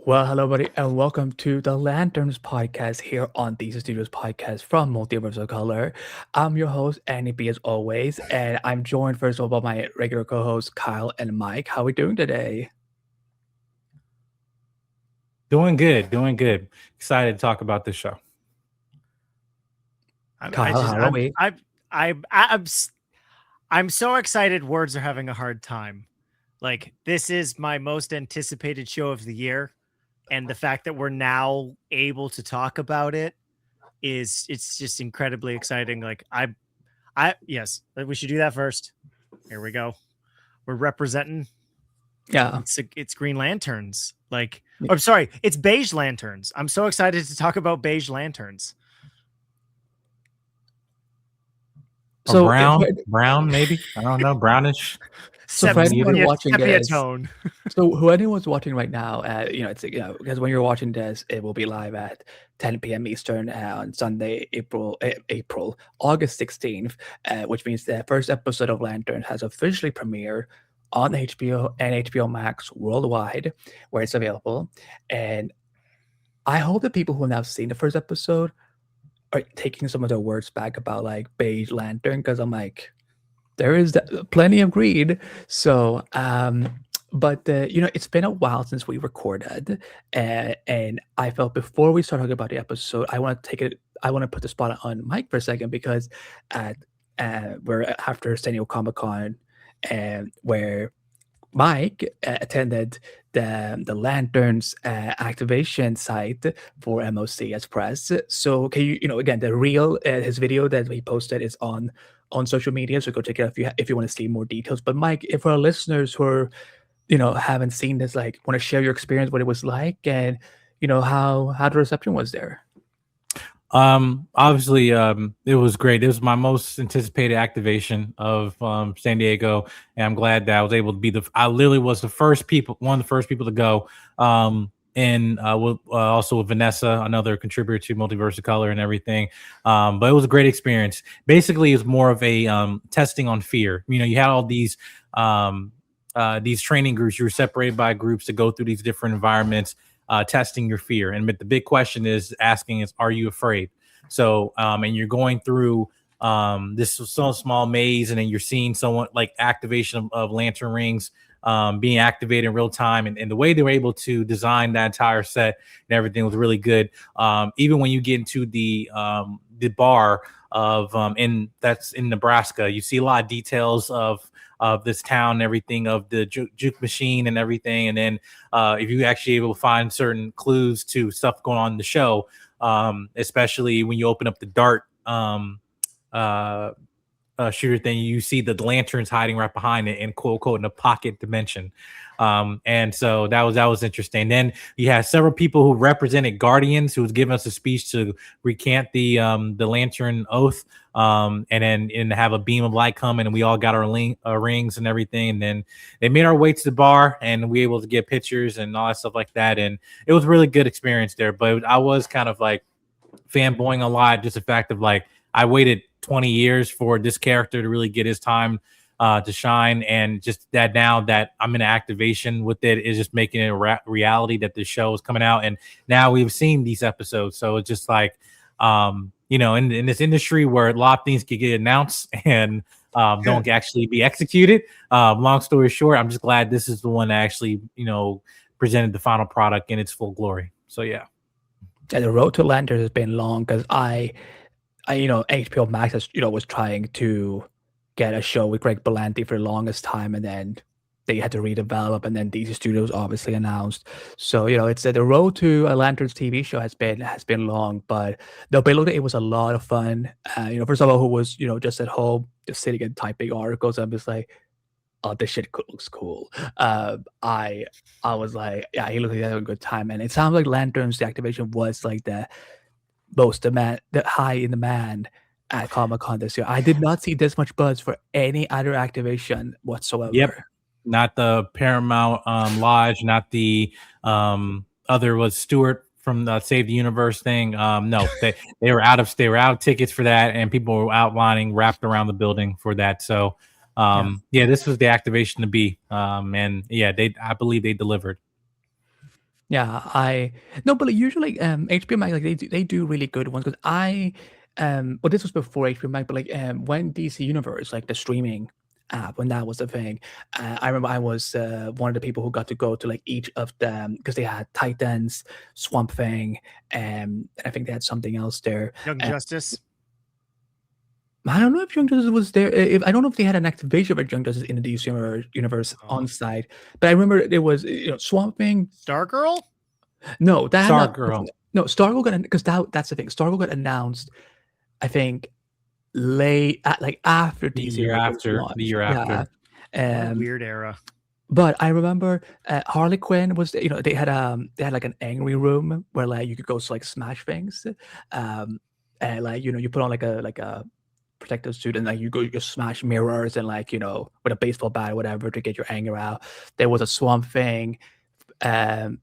Well, hello, buddy, and welcome to the Lanterns podcast here on DC Studios podcast from Multiverse of Color. I'm your host, Annie B, as always, and I'm joined first of all by my regular co-hosts, Kyle and Mike. How are we doing today? Doing good, doing good. Excited to talk about this show. I Kyle, just how are we? I'm so excited. Words are having a hard time. Like, this is my most anticipated show of the year, and the fact that we're now able to talk about it's just incredibly exciting. Like, yes, we should do that first. Here we go. We're representing. Yeah. It's Green Lanterns. Like, Yeah. I'm sorry, it's Beige Lanterns. I'm so excited to talk about Beige Lanterns. So brown, maybe. I don't know, brownish. So for anyone watching this, tone. So who anyone's watching right now, it's because when you're watching this, it will be live at 10 p.m. Eastern on Sunday, August 16th, which means the first episode of Lantern has officially premiered on HBO and HBO Max worldwide, where it's available. And I hope that people who have now seen the first episode are taking some of their words back about like Beige Lantern, because I'm like, there is plenty of greed. So, but it's been a while since we recorded, and I felt before we start talking about the episode, I want to put the spot on Mike for a second, because we're after San Diego Comic-Con, and where Mike attended the Lanterns activation site for MOC as press. So can you again, the real his video that he posted is on social media, so go check it out if you want to see more details. But Mike, if our listeners who are haven't seen this, like, want to share your experience, what it was like, and how the reception was there. Obviously, it was great. It was my most anticipated activation of San Diego, and I'm glad that I was able to be I literally was one of the first people to go. And also with Vanessa, another contributor to Multiverse of Color and everything. But it was a great experience. Basically, it's more of a testing on fear. You had all these training groups. You were separated by groups to go through these different environments, testing your fear. And the big question is are you afraid? So, and you're going through this so small maze, and then you're seeing someone like activation of lantern rings being activated in real time, and the way they were able to design that entire set and everything was really good. Even when you get into the bar of that's in Nebraska, you see a lot of details of this town and everything, of the juke machine and everything. And then if you actually able to find certain clues to stuff going on in the show, especially when you open up the dart shooter thing, you see the lanterns hiding right behind it, in quote unquote in a pocket dimension. And so that was interesting. Then you had several people who represented Guardians who was giving us a speech to recant the lantern oath, and then have a beam of light come in, and we all got our rings and everything. And then they made our way to the bar, and we were able to get pictures and all that stuff like that. And it was a really good experience there. But I was kind of like fanboying a lot, just the fact of like, I waited 20 years for this character to really get his time to shine, and just that now that I'm in activation with it is just making it a reality that this show is coming out. And now we've seen these episodes, so it's just like in this industry where a lot of things can get announced and don't actually be executed. Long story short, I'm just glad this is the one that actually presented the final product in its full glory. So yeah, the road to Lanterns has been long, because HBO Max has, was trying to get a show with Greg Berlanti for the longest time, and then they had to redevelop, and then DC Studios obviously announced. So it's the road to a Lanterns TV show has been long, but the ability, it was a lot of fun. For someone who was just at home, just sitting and typing articles, I'm just like, oh, this shit looks cool. I was like, yeah, he looked like he had a good time, and it sounds like Lanterns, the activation was like the high in demand at Comic-Con this year. I did not see this much buzz for any other activation whatsoever. Yep. Not the Paramount Lodge, not the other was Stewart from the Save the Universe thing. No, they were out of tickets for that, and people were outlining wrapped around the building for that. So this was the activation to be. And yeah, I believe they delivered. Yeah, I no, but like, usually HBO Max like they do really good ones because but this was before HBO Max, but like when DC Universe like the streaming app when that was the thing, I remember I was one of the people who got to go to like each of them because they had Titans, Swamp Thing, and I think they had something else there. Young Uh, Justice. I don't know if Young Justice was there. If I don't know if they had an activation of Young Justice in the DC universe on site, but I remember there was Swamp Thing. Stargirl. No, that had not. Stargirl. No, Stargirl got because that's the thing. Stargirl got announced, I think, late like after The DC year Universe after. launched. The year Yeah. after. What a Um, weird era. but I remember Harley Quinn was they had like an angry room where like you could go like smash things, and like you put on like a protective suit and like you smash mirrors and like with a baseball bat or whatever to get your anger out. There was a Swamp Thing, um,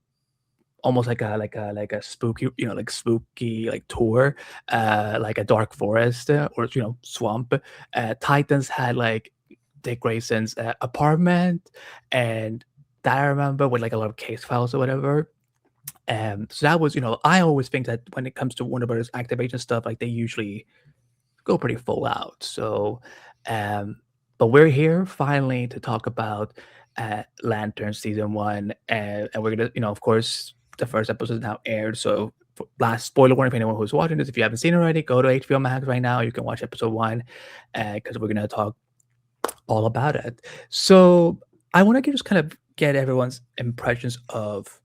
almost like a spooky like spooky like tour, like a dark forest or swamp. Titans had like Dick Grayson's apartment, and that I remember with like a lot of case files or whatever. So that was I always think that when it comes to Warner Brothers activation stuff, like they usually go pretty full out. So, but we're here finally to talk about Lantern season one, and we're gonna, of course, the first episode is now aired. So, last spoiler warning for anyone who's watching this: if you haven't seen it already, go to HBO Max right now. You can watch episode one because we're gonna talk all about it. So, I want to just kind of get everyone's impressions of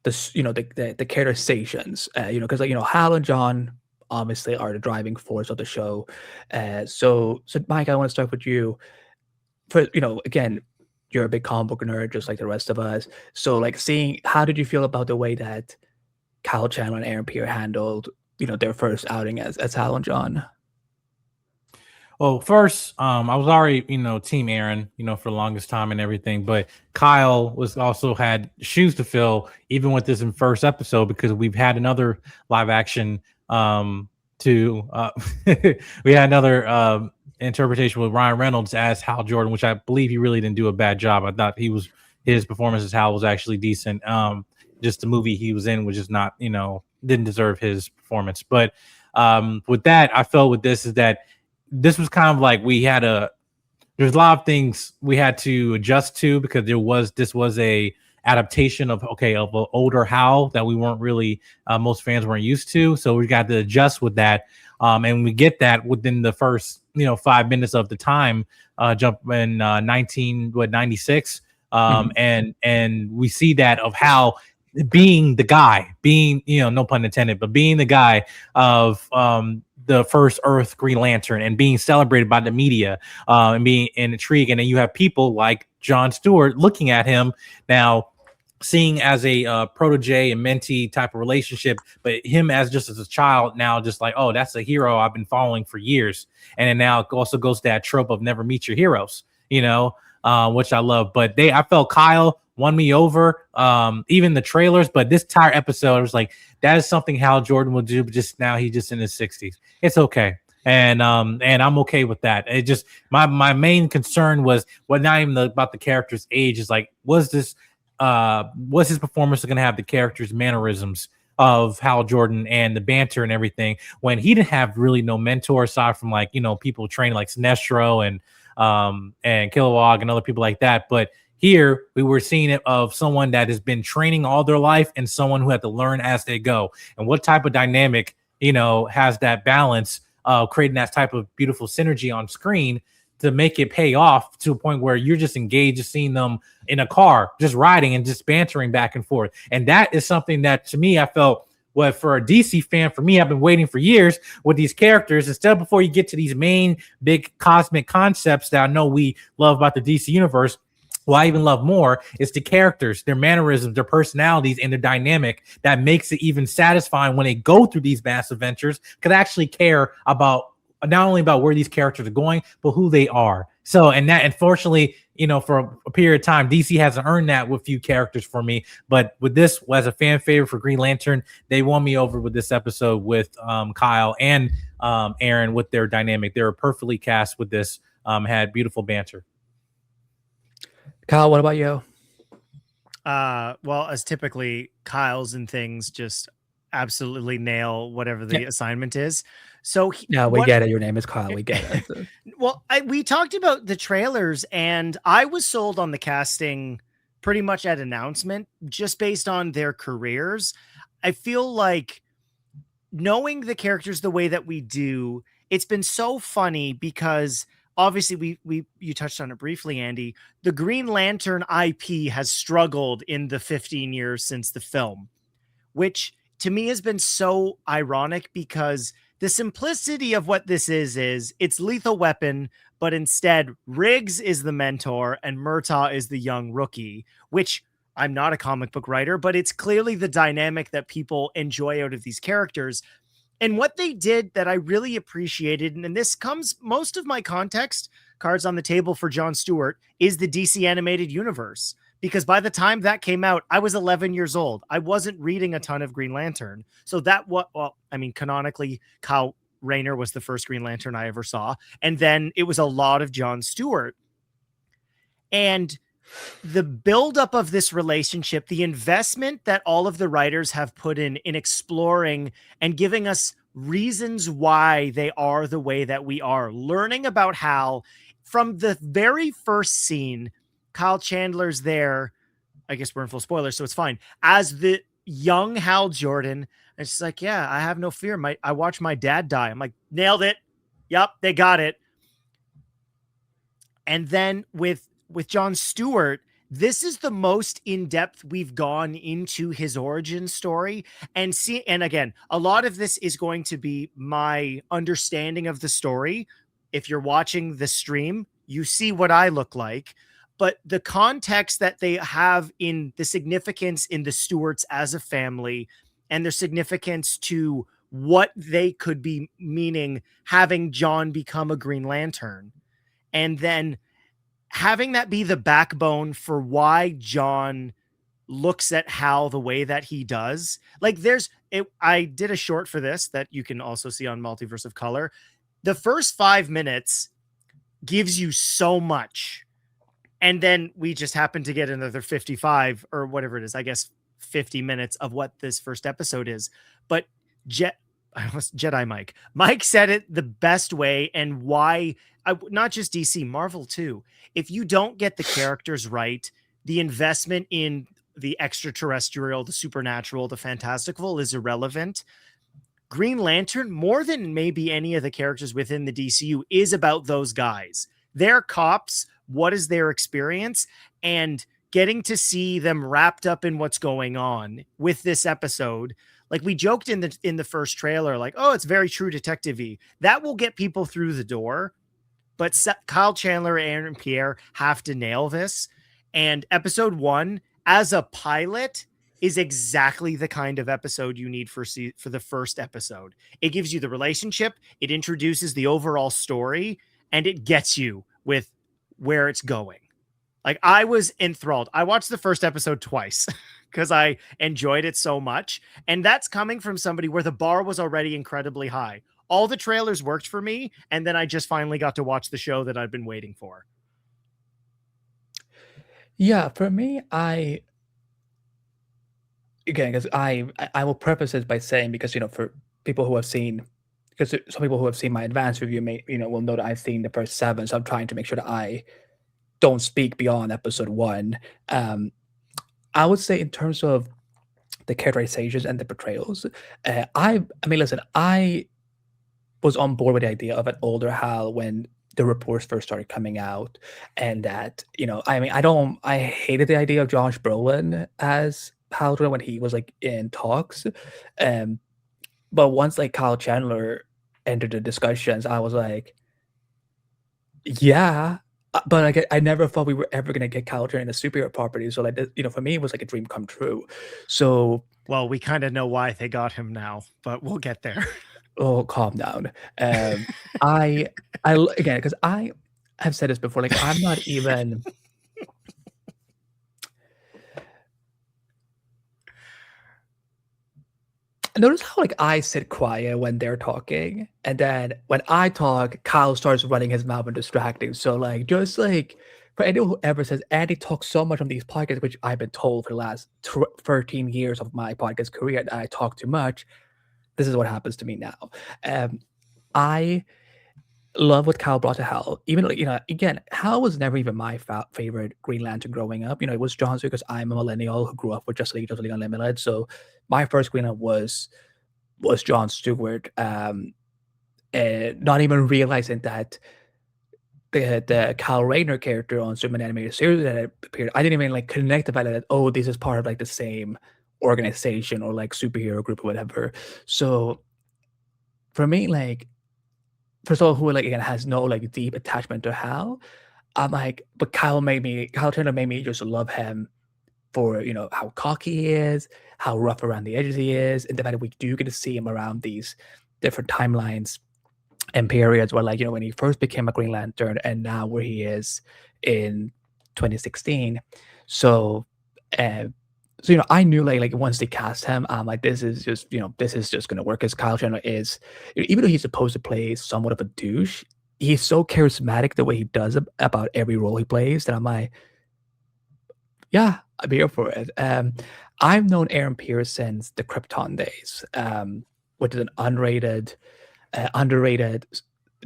the characterizations, because like Hal and John obviously are the driving force of the show. So Mike, I want to start with you. For again, you're a big comic book nerd, just like the rest of us. So like, how did you feel about the way that Kyle Chandler and Aaron Pierre handled their first outing as Hal and John? Well, first, I was already, team Aaron, for the longest time and everything, but Kyle was also had shoes to fill, even with this in first episode, because we've had another live action, we had another, interpretation with Ryan Reynolds as Hal Jordan, which I believe he really didn't do a bad job. I thought his performance as Hal was actually decent. Just the movie he was in was just not, didn't deserve his performance. But, with that, I felt with this is that this was kind of like there's a lot of things we had to adjust to because this was a adaptation of an older Hal that we weren't really most fans weren't used to, so we got to adjust with that, and we get that within the first 5 minutes of the time jump in 96, and we see that of Hal being the guy, no pun intended, but being the guy of the first Earth Green Lantern and being celebrated by the media, and being intrigued. And then you have people like Jon Stewart looking at him now, seeing as a protege and mentee type of relationship, but him as a child now, just like, oh, that's a hero I've been following for years. And then now it also goes to that trope of never meet your heroes, which I love. But I felt Kyle won me over, even the trailers. But this entire episode, I was like, that is something Hal Jordan will do, but just now he's just in his 60s. It's okay. And I'm okay with that. It just my main concern was not even about the character's age, is like, was his performance going to have the character's mannerisms of Hal Jordan and the banter and everything, when he didn't have really no mentor aside from people training like Sinestro and Kilowog and other people like that. But here we were seeing it of someone that has been training all their life and someone who had to learn as they go. And what type of dynamic, has that balance of creating that type of beautiful synergy on screen to make it pay off to a point where you're just engaged, just seeing them in a car, just riding and just bantering back and forth. And that is something that, to me, I felt, well, for a DC fan, for me, I've been waiting for years with these characters. Instead, before you get to these main big cosmic concepts that I know we love about the DC universe, what I even love more is the characters, their mannerisms, their personalities, and their dynamic that makes it even satisfying when they go through these massive ventures, because I actually care about not only about where these characters are going, but who they are. So, and that, unfortunately, for a period of time, DC hasn't earned that with few characters for me. But with this, as a fan favorite for Green Lantern, they won me over with this episode with Kyle and Aaron with their dynamic. They were perfectly cast with this, had beautiful banter. Kyle, what about you? Well, as typically Kyle's and things just absolutely nail whatever the assignment is. So No, we get it. Your name is Kyle. We get it. So. Well, we talked about the trailers, and I was sold on the casting pretty much at announcement, just based on their careers. I feel like knowing the characters the way that we do, it's been so funny because obviously you touched on it briefly, Andy. The Green Lantern IP has struggled in the 15 years since the film, which to me has been so ironic because the simplicity of what this is it's Lethal Weapon, but instead Riggs is the mentor and Murtaugh is the young rookie, which I'm not a comic book writer, but it's clearly the dynamic that people enjoy out of these characters. And what they did that I really appreciated, and this comes most of my context, cards on the table for Jon Stewart, is the DC animated universe. Because by the time that came out, I was 11 years old. I wasn't reading a ton of Green Lantern. So canonically, Kyle Rayner was the first Green Lantern I ever saw. And then it was a lot of Jon Stewart. And the buildup of this relationship, the investment that all of the writers have put in exploring and giving us reasons why they are the way that we are, learning about Hal from the very first scene. Kyle Chandler's there. I guess we're in full spoilers, so it's fine. As the young Hal Jordan, and she's like, yeah, I have no fear. I watched my dad die. I'm like, nailed it. Yep, they got it. And then with Jon Stewart, this is the most in-depth we've gone into his origin story. And again, a lot of this is going to be my understanding of the story. If you're watching the stream, you see what I look like. But the context that they have in the significance in the Stewarts as a family and their significance to what they could be meaning having John become a Green Lantern. And then having that be the backbone for why John looks at Hal the way that he does. Like I did a short for this that you can also see on Multiverse of Color. The first 5 minutes gives you so much. And then we just happen to get another 55 or whatever it is, I guess 50 minutes of what this first episode is. But Jedi Mike said it the best way, and why not just DC, Marvel too. If you don't get the characters right, the investment in the extraterrestrial, the supernatural, the fantastical is irrelevant. Green Lantern, more than maybe any of the characters within the DCU, is about those guys. They're cops. What is their experience? And getting to see them wrapped up in what's going on with this episode. Like we joked in the first trailer, like, oh, it's very True Detective-y. That will get people through the door. But Kyle Chandler and Aaron Pierre have to nail this. And episode 1, as a pilot, is exactly the kind of episode you need for the first episode. It gives you the relationship, it introduces the overall story, and it gets you with where it's going. Like, I was enthralled. I watched the first episode twice because I enjoyed it so much. And that's coming from somebody where the bar was already incredibly high. All the trailers worked for me, and then I just finally got to watch the show that I've been waiting for. Yeah, for me, because I will preface this by saying, because for people who have seen, because some people who have seen my advanced review will know that I've seen the first 7, so I'm trying to make sure that I don't speak beyond episode 1. I would say in terms of the characterizations and the portrayals, I mean, listen, I was on board with the idea of an older Hal when the reports first started coming out, and that I mean, I hated the idea of Josh Brolin as Hal Jordan when he was like in talks, but once like Kyle Chandler entered the discussions, I was like, yeah. But I never thought we were ever gonna get Kyle Jordan in a superhero property. So like, for me, it was like a dream come true. So, well, we kind of know why they got him now, but we'll get there. Oh, calm down. I again, because I have said this before. Like, I'm not even. Notice how like I sit quiet when they're talking, and then when I talk, Kyle starts running his mouth and distracting. So like just like for anyone who ever says Andy talks so much on these podcasts, which I've been told for the last 13 years of my podcast career that I talk too much, this is what happens to me now. I love what Kyle brought to Hal. Even like, again, Hal was never even my favorite Green Lantern growing up. It was John Stewart because I'm a millennial who grew up with Justice League Unlimited. So my first Green Lantern was John Stewart. And not even realizing that the Kyle Rayner character on Superman animated series that appeared, I didn't even like connect the fact that this is part of like the same organization or like superhero group or whatever. So for me, like for someone who like again has no like deep attachment to Hal, I'm like, but Kyle Turner made me just love him for how cocky he is, how rough around the edges he is, and the fact that we do get to see him around these different timelines and periods where like when he first became a Green Lantern and now where he is in 2016. So I knew like once they cast him, I'm like, this is just gonna work, because Kyle Chandler is, even though he's supposed to play somewhat of a douche, he's so charismatic the way he does about every role he plays that I'm like, yeah, I'm here for it. I've known Aaron Pierce since the Krypton days, which is an underrated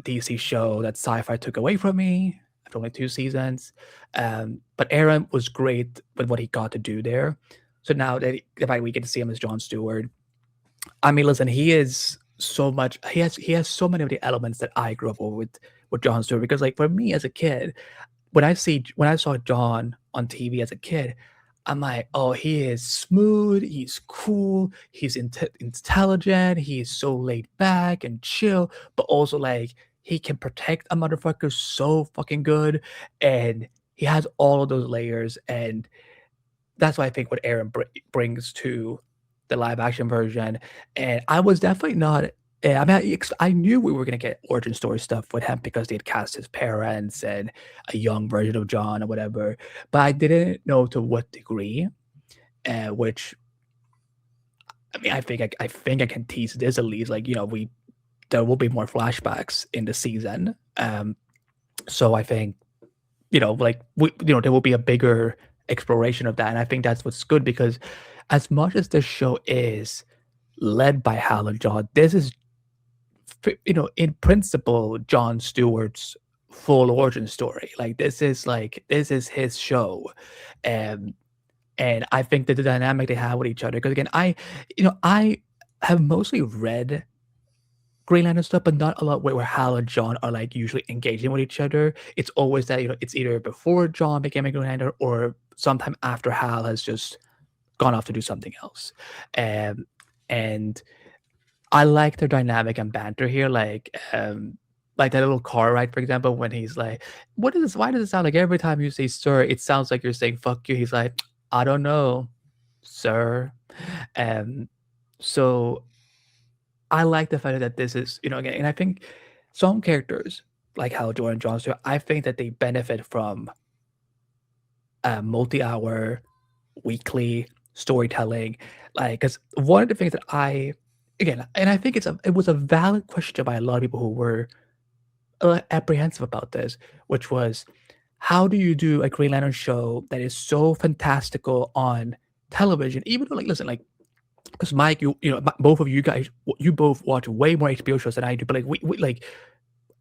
DC show that Sci-Fi took away from me after only 2 seasons. But Aaron was great with what he got to do there. So now that we get to see him as John Stewart, I mean, listen, he is so much. He has so many of the elements that I grew up with John Stewart. Because like for me as a kid, when I saw John on TV as a kid, I'm like, oh, he is smooth, he's cool, he's intelligent, he's so laid back and chill, but also like he can protect a motherfucker so fucking good, and he has all of those layers, and that's why I think what Aaron brings to the live action version. And I was definitely not. I mean, I knew we were gonna get origin story stuff with him because they had cast his parents and a young version of John or whatever, but I didn't know to what degree. Which, I mean, I think I can tease this at least. Like there will be more flashbacks in the season. So I think like there will be a bigger exploration of that, and I think that's what's good, because as much as this show is led by Hal and John, this is in principle John Stewart's full origin story. Like this is his show, and I think that the dynamic they have with each other, because again, I have mostly read Green Lantern stuff, but not a lot where Hal and John are like usually engaging with each other. It's always that it's either before John became a Green Lantern or sometime after Hal has just gone off to do something else. And I like their dynamic and banter here, like that little car ride, for example, when he's like, "What is this? Why does it sound like every time you say sir, it sounds like you're saying fuck you?" He's like, "I don't know, sir." So I like the fact that this is, again, and I think some characters like Hal Jordan Johnson, I think that they benefit from multi-hour, weekly storytelling. Like, because one of the things that I think it was a valid question by a lot of people who were apprehensive about this, which was, how do you do a Green Lantern show that is so fantastical on television? Even though, like, listen, like, because Mike, both of you guys, you both watch way more HBO shows than I do, but like we like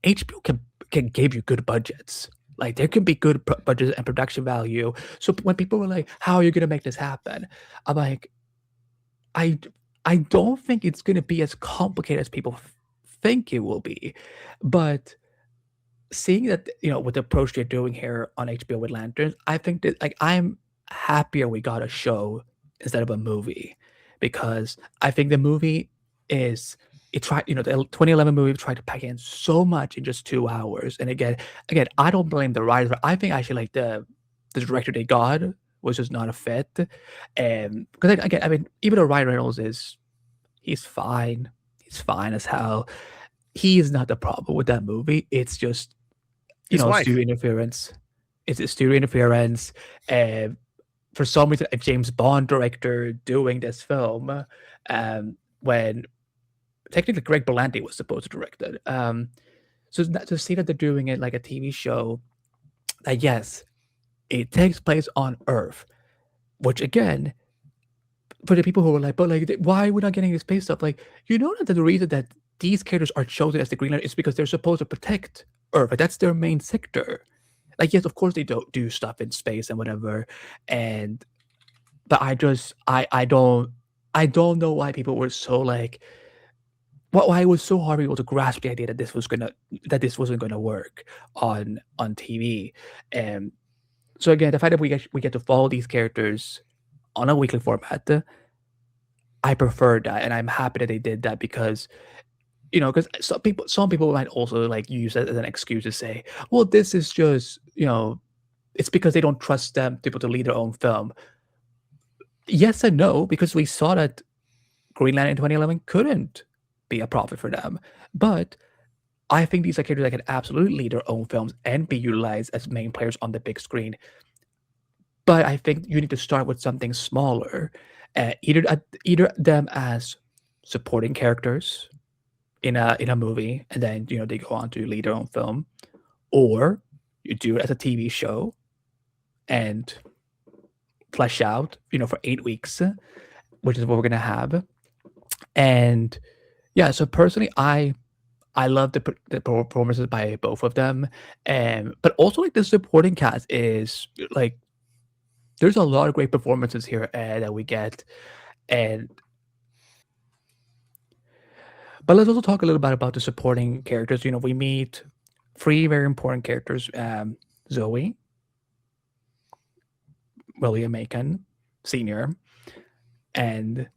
HBO can give you good budgets. Like there can be good budgets and production value. So when people were like, "How are you gonna make this happen?" I'm like, I don't think it's gonna be as complicated as people think it will be, but seeing that with the approach they're doing here on HBO with Lanterns, I think that like I'm happier we got a show instead of a movie, because I think the movie the 2011 movie tried to pack in so much in just 2 hours, and again, I don't blame the writers. I think actually like the director they got was just not a fit, and because again, I mean, even though Ryan Reynolds he's fine as hell, he is not the problem with that movie. It's just studio interference. It's a studio interference, and for some reason, a James Bond director doing this film, when technically Greg Berlanti was supposed to direct it. So to see that they're doing it like a TV show, that yes, it takes place on Earth, which again, for the people who were like, but like, why are we not getting the space stuff? Like, you know that the reason that these characters are chosen as the Green Lantern is because they're supposed to protect Earth. Like, that's their main sector. Like, yes, of course they don't do stuff in space and whatever, but I don't know why people were so like, why it was so hard for people to grasp the idea that this wasn't gonna work on TV. And so again, the fact that we get to follow these characters on a weekly format, I prefer that, and I'm happy that they did that because because some people might also like use that as an excuse to say, well, this is just it's because they don't trust them people to lead their own film. Yes and no, because we saw that Green Lantern in 2011 couldn't be a profit for them, but I think these are characters that can absolutely lead their own films and be utilized as main players on the big screen. But I think you need to start with something smaller, either them as supporting characters in a movie, and then they go on to lead their own film, or you do it as a TV show and flesh out for 8 weeks, which is what we're gonna have. And yeah, so personally, I love the performances by both of them, but also like the supporting cast is like there's a lot of great performances here that we get, but let's also talk a little bit about the supporting characters. We meet 3 very important characters: Zoe, William Macon Sr., and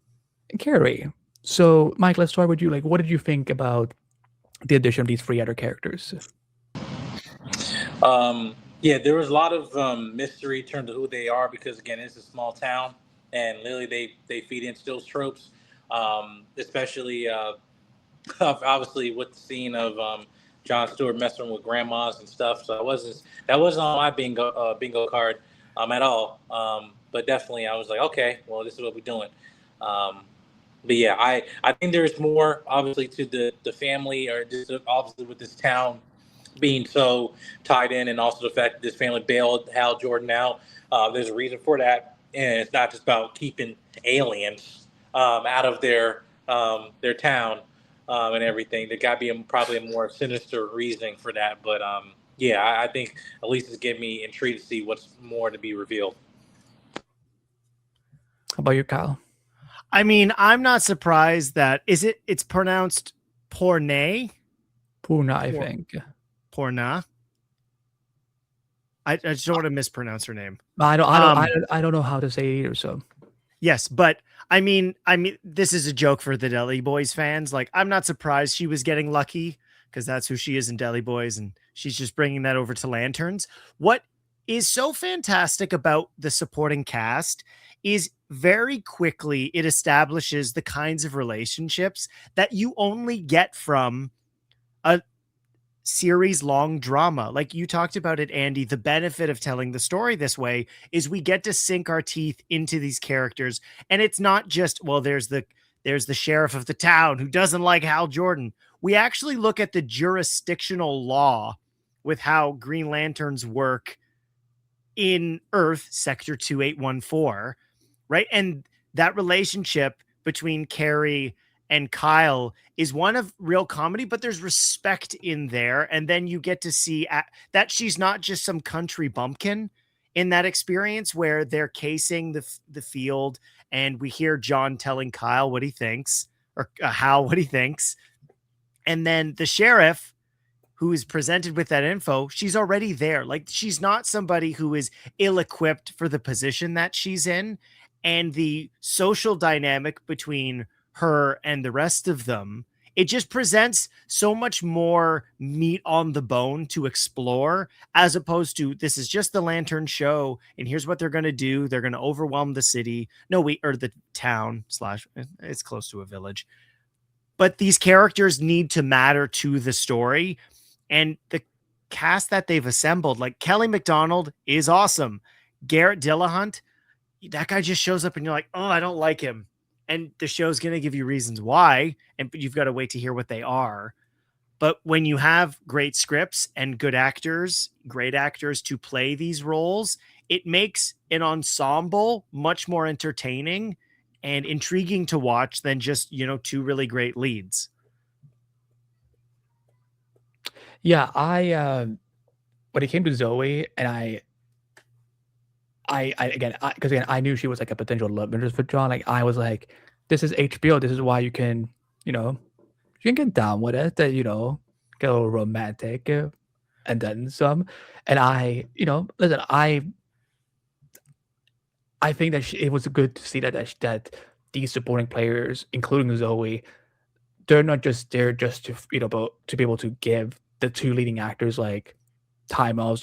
Carrie. So, Mike, let's start with you. Like, what did you think about the addition of these 3 other characters? Yeah, there was a lot of mystery in terms of who they are because again, it's a small town, and literally they feed in stills tropes, especially obviously with the scene of Jon Stewart messing with grandmas and stuff. So that wasn't on my bingo card at all. But definitely, I was like, okay, well, this is what we're doing. But yeah, I think there's more obviously to the family, or just obviously with this town being so tied in, and also the fact that this family bailed Hal Jordan out. There's a reason for that, and it's not just about keeping aliens out of their town and everything. There got to be probably a more sinister reasoning for that. But yeah, I think at least it's getting me intrigued to see what's more to be revealed. How about you, Kyle? I mean, I'm not surprised that it's pronounced Pornay. Puna, I think. Porna. I just don't want to mispronounce her name. I don't know how to say it either. So yes, but I mean, this is a joke for the Deli Boys fans. Like, I'm not surprised she was getting lucky because that's who she is in Deli Boys, and she's just bringing that over to Lanterns. What is so fantastic about the supporting cast is very quickly it establishes the kinds of relationships that you only get from a series long drama. Like you talked about it, Andy, the benefit of telling the story this way is we get to sink our teeth into these characters. And it's not just, well, there's the sheriff of the town who doesn't like Hal Jordan. We actually look at the jurisdictional law with how Green Lanterns work in Earth Sector 2814, right? And that relationship between Carrie and Kyle is one of real comedy, but there's respect in there. And then you get to see that she's not just some country bumpkin in that experience where they're casing the field, and we hear John telling Kyle what he thinks, or Hal what he thinks. And then the sheriff who is presented with that info, she's already there. Like, she's not somebody who is ill-equipped for the position that she's in. And the social dynamic between her and the rest of them, it just presents so much more meat on the bone to explore, as opposed to this is just the Lantern show and here's what they're going to do. They're going to overwhelm the city. Or the town / it's close to a village. But these characters need to matter to the story, and the cast that they've assembled, like Kelly MacDonald is awesome. Garrett Dillahunt, that guy just shows up and you're like, oh, I don't like him. and the show's going to give you reasons why, and you've got to wait to hear what they are. But when you have great scripts and great actors to play these roles, it makes an ensemble much more entertaining and intriguing to watch than just, two really great leads. Yeah, when it came to Zoe, and because again, I knew she was like a potential love interest for John. Like I was like, this is HBO. This is why you can, you can get down with it. That get a little romantic, and then some. And listen, I think that it was good to see that these supporting players, including Zoe, they're not just there just to to be able to give the two leading actors like timeouts,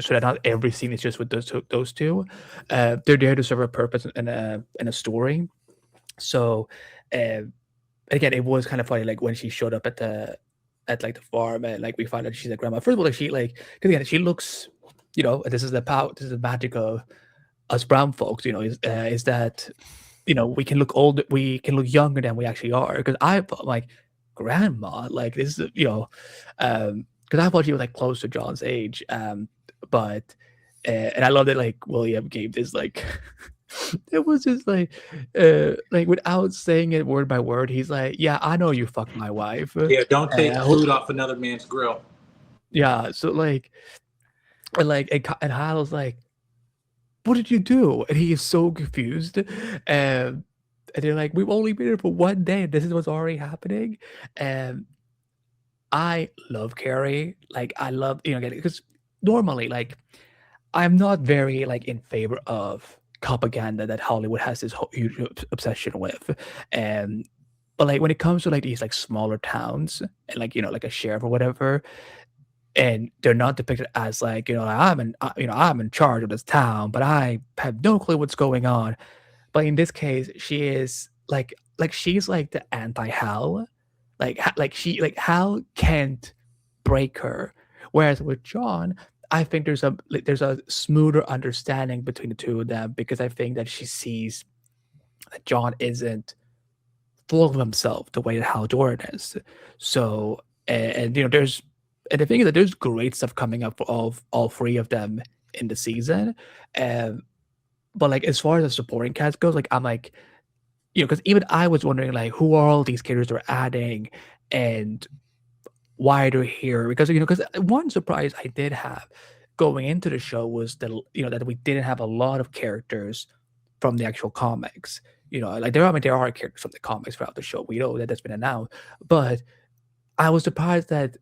so that not every scene is just with those two. They're there to serve a purpose and a story. So, again, it was kind of funny, like when she showed up at like the farm, and like we find out she's a grandma. First of all, like she because again she looks, this is the magic of us brown folks, is that we can look old, we can look younger than we actually are. Because I thought like grandma, like this is because I thought she was like close to John's age, but and I love that like William gave this like it was just like without saying it word by word, he's like, yeah, I know you fucked my wife. Yeah, don't take food off another man's grill. Yeah, so like and Hal's like, what did you do? And he is so confused. And they're like, we've only been here for one day, and this is what's already happening. And I love Carrie. Like, I love, because normally, like, I'm not very, like, in favor of propaganda that Hollywood has this huge obsession with. And, but, like, when it comes to, like, these, like, smaller towns, and, like, like a sheriff or whatever, and they're not depicted as like I'm in charge of this town, but I have no clue what's going on. But in this case, she is like she's like the anti-Hal, like Hal can't break her. Whereas with John, I think there's a smoother understanding between the two of them, because I think that she sees that John isn't full of himself the way that Hal Jordan is. So and there's and the thing is that there's great stuff coming up for all three of them in the season. Um, but like as far as the supporting cast goes, like I'm like, because even I was wondering like who are all these characters they're adding and why they're here. Because because one surprise I did have going into the show was that that we didn't have a lot of characters from the actual comics. Like there are characters from the comics throughout the show. We know that that's been announced, but I was surprised that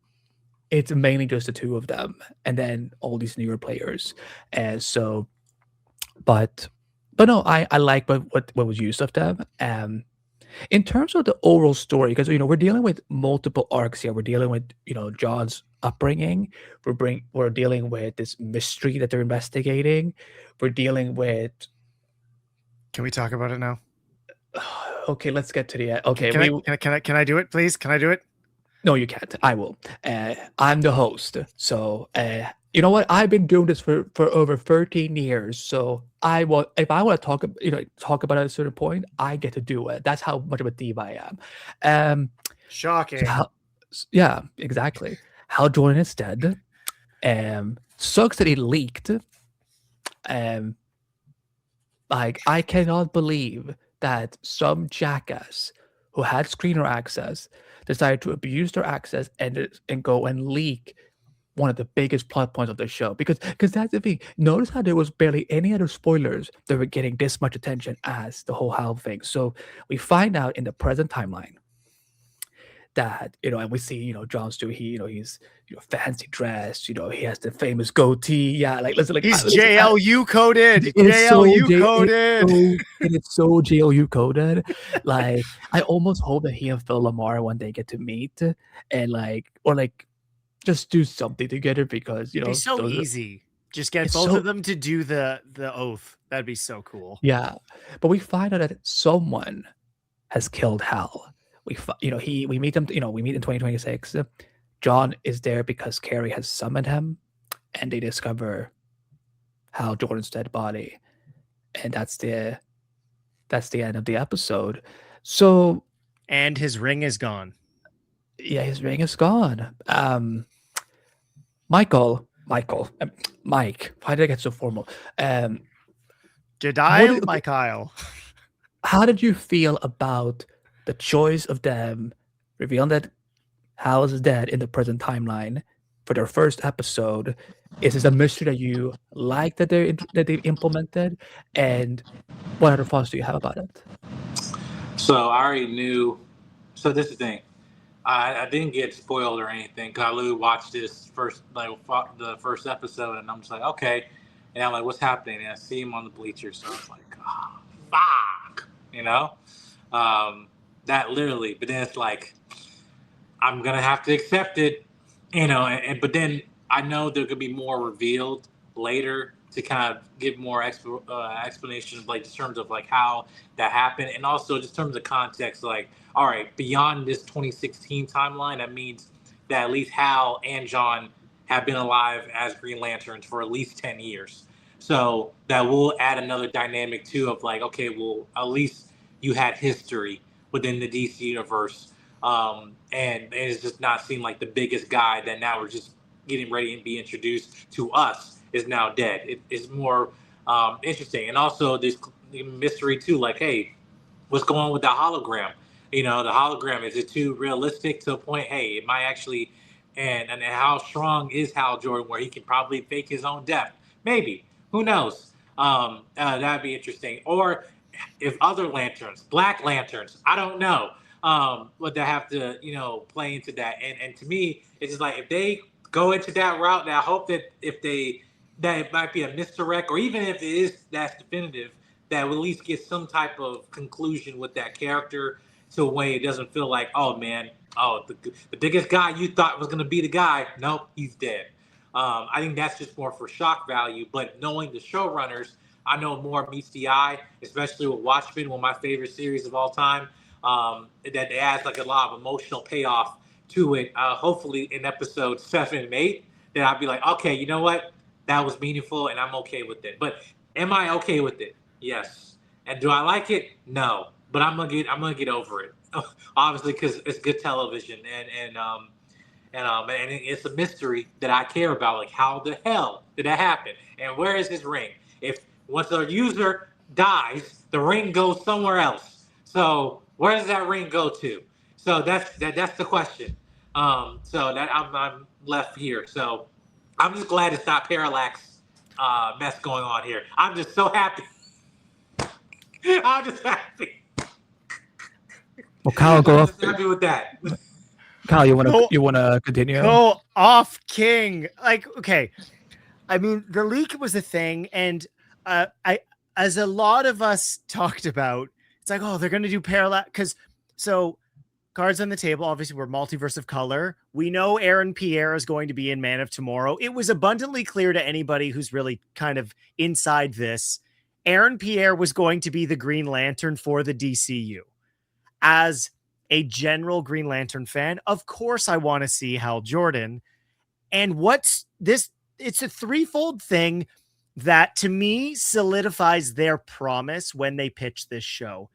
it's mainly just the two of them, and then all these newer players. And so, but no, I like what was used of them. In terms of the overall story, because we're dealing with multiple arcs here. We're dealing with John's upbringing. We're dealing with this mystery that they're investigating. We're dealing with. Can we talk about it now? Okay, let's get to the end. Okay, can I do it, please? Can I do it? No, you can't. I will. I'm the host. So, you know what? I've been doing this for over 13 years. So if I want to talk about it at a certain point, I get to do it. That's how much of a diva I am. Shocking. Yeah, exactly. Hal Jordan is dead. Sucks that it leaked. Like, I cannot believe that some jackass who had screener access decided to abuse their access and go and leak one of the biggest plot points of the show. Because that's the thing. Notice how there was barely any other spoilers that were getting this much attention as the whole Hal thing. So we find out in the present timeline that and we see Jon Stewart, he's fancy dressed, he has the famous goatee. Yeah, like listen, like he's JLU coded. JLU coded. It's so JLU coded. Like I almost hope that he and Phil Lamar one day get to meet and just do something together, because it'd be so easy. Just get both of them to do the oath. That'd be so cool. Yeah, but we find out that someone has killed Hal. We meet him. We meet in 2026. John is there because Carrie has summoned him, and they discover Hal Jordan's dead body, and that's the that's the end of the episode. So And his ring is gone. yeah, his ring is gone. Michael, Mike. Why did I get so formal? Jediah okay, Michael. how did you feel about the choice of them revealing that Hal is dead in the present timeline for their first episode? Is this a mystery that you like that they implemented? And what other thoughts do you have about it? So I already knew. So this is the thing. I didn't get spoiled or anything because I literally watched this the first episode, and I'm just like, okay. And I'm like, what's happening? And I see him on the bleachers, so I was like, oh, fuck, you know, that literally. But then it's like, I'm gonna have to accept it, you know. But then I know there could be more revealed later to kind of give more explanation, like in terms of like how that happened, and also just in terms of context. Like, all right, beyond this 2016 timeline, that means that at least Hal and John have been alive as Green Lanterns for at least 10 years. So that will add another dynamic too of like, okay, well, at least you had history within the DC universe, and it's just not seem like the biggest guy that now we're just getting ready to be introduced to us is now dead. It's more interesting, and also this mystery too. Like, hey, what's going on with the hologram? You know, the hologram, is it too realistic to a point? Hey, it might actually, and how strong is Hal Jordan where he can probably fake his own death? Maybe. Who knows? That'd be interesting. Or if other lanterns, Black Lanterns, I don't know. But they have to, play into that. And to me, it's just like if they go into that route, and I hope that that it might be a misdirect, or even if it is that's definitive, that we'll at least get some type of conclusion with that character to a way it doesn't feel like, oh man, the biggest guy you thought was going to be the guy, nope, he's dead. I think that's just more for shock value. But knowing the showrunners, I know more meets the eye, especially with Watchmen, one of my favorite series of all time. That adds like a lot of emotional payoff to it. Hopefully in episode 7 and 8, then I'll be like, okay, you know what? That was meaningful, and I'm okay with it. But am I okay with it? Yes. And do I like it? No. But I'm gonna get over it. Obviously, because it's good television, and it's a mystery that I care about. Like, how the hell did that happen? And where is his ring? If once a user dies, the ring goes somewhere else. So where does that ring go to? So that's the question. So that I'm left here. So I'm just glad it's not Parallax mess going on here. I'm just so happy. I'm just happy. Well, Kyle, go off. Happy with that. Kyle, you want to continue? Go off, King. Like, okay. I mean, the leak was a thing, and as a lot of us talked about, it's like, oh, they're going to do Parallax, because so cards on the table. Obviously, we're Multiverse of Color. We know Aaron Pierre is going to be in Man of Tomorrow. It was abundantly clear to anybody who's really kind of inside this. Aaron Pierre was going to be the Green Lantern for the DCU. As a general Green Lantern fan, of course I want to see Hal Jordan. And what's this? It's a threefold thing that to me solidifies their promise when they pitched this show.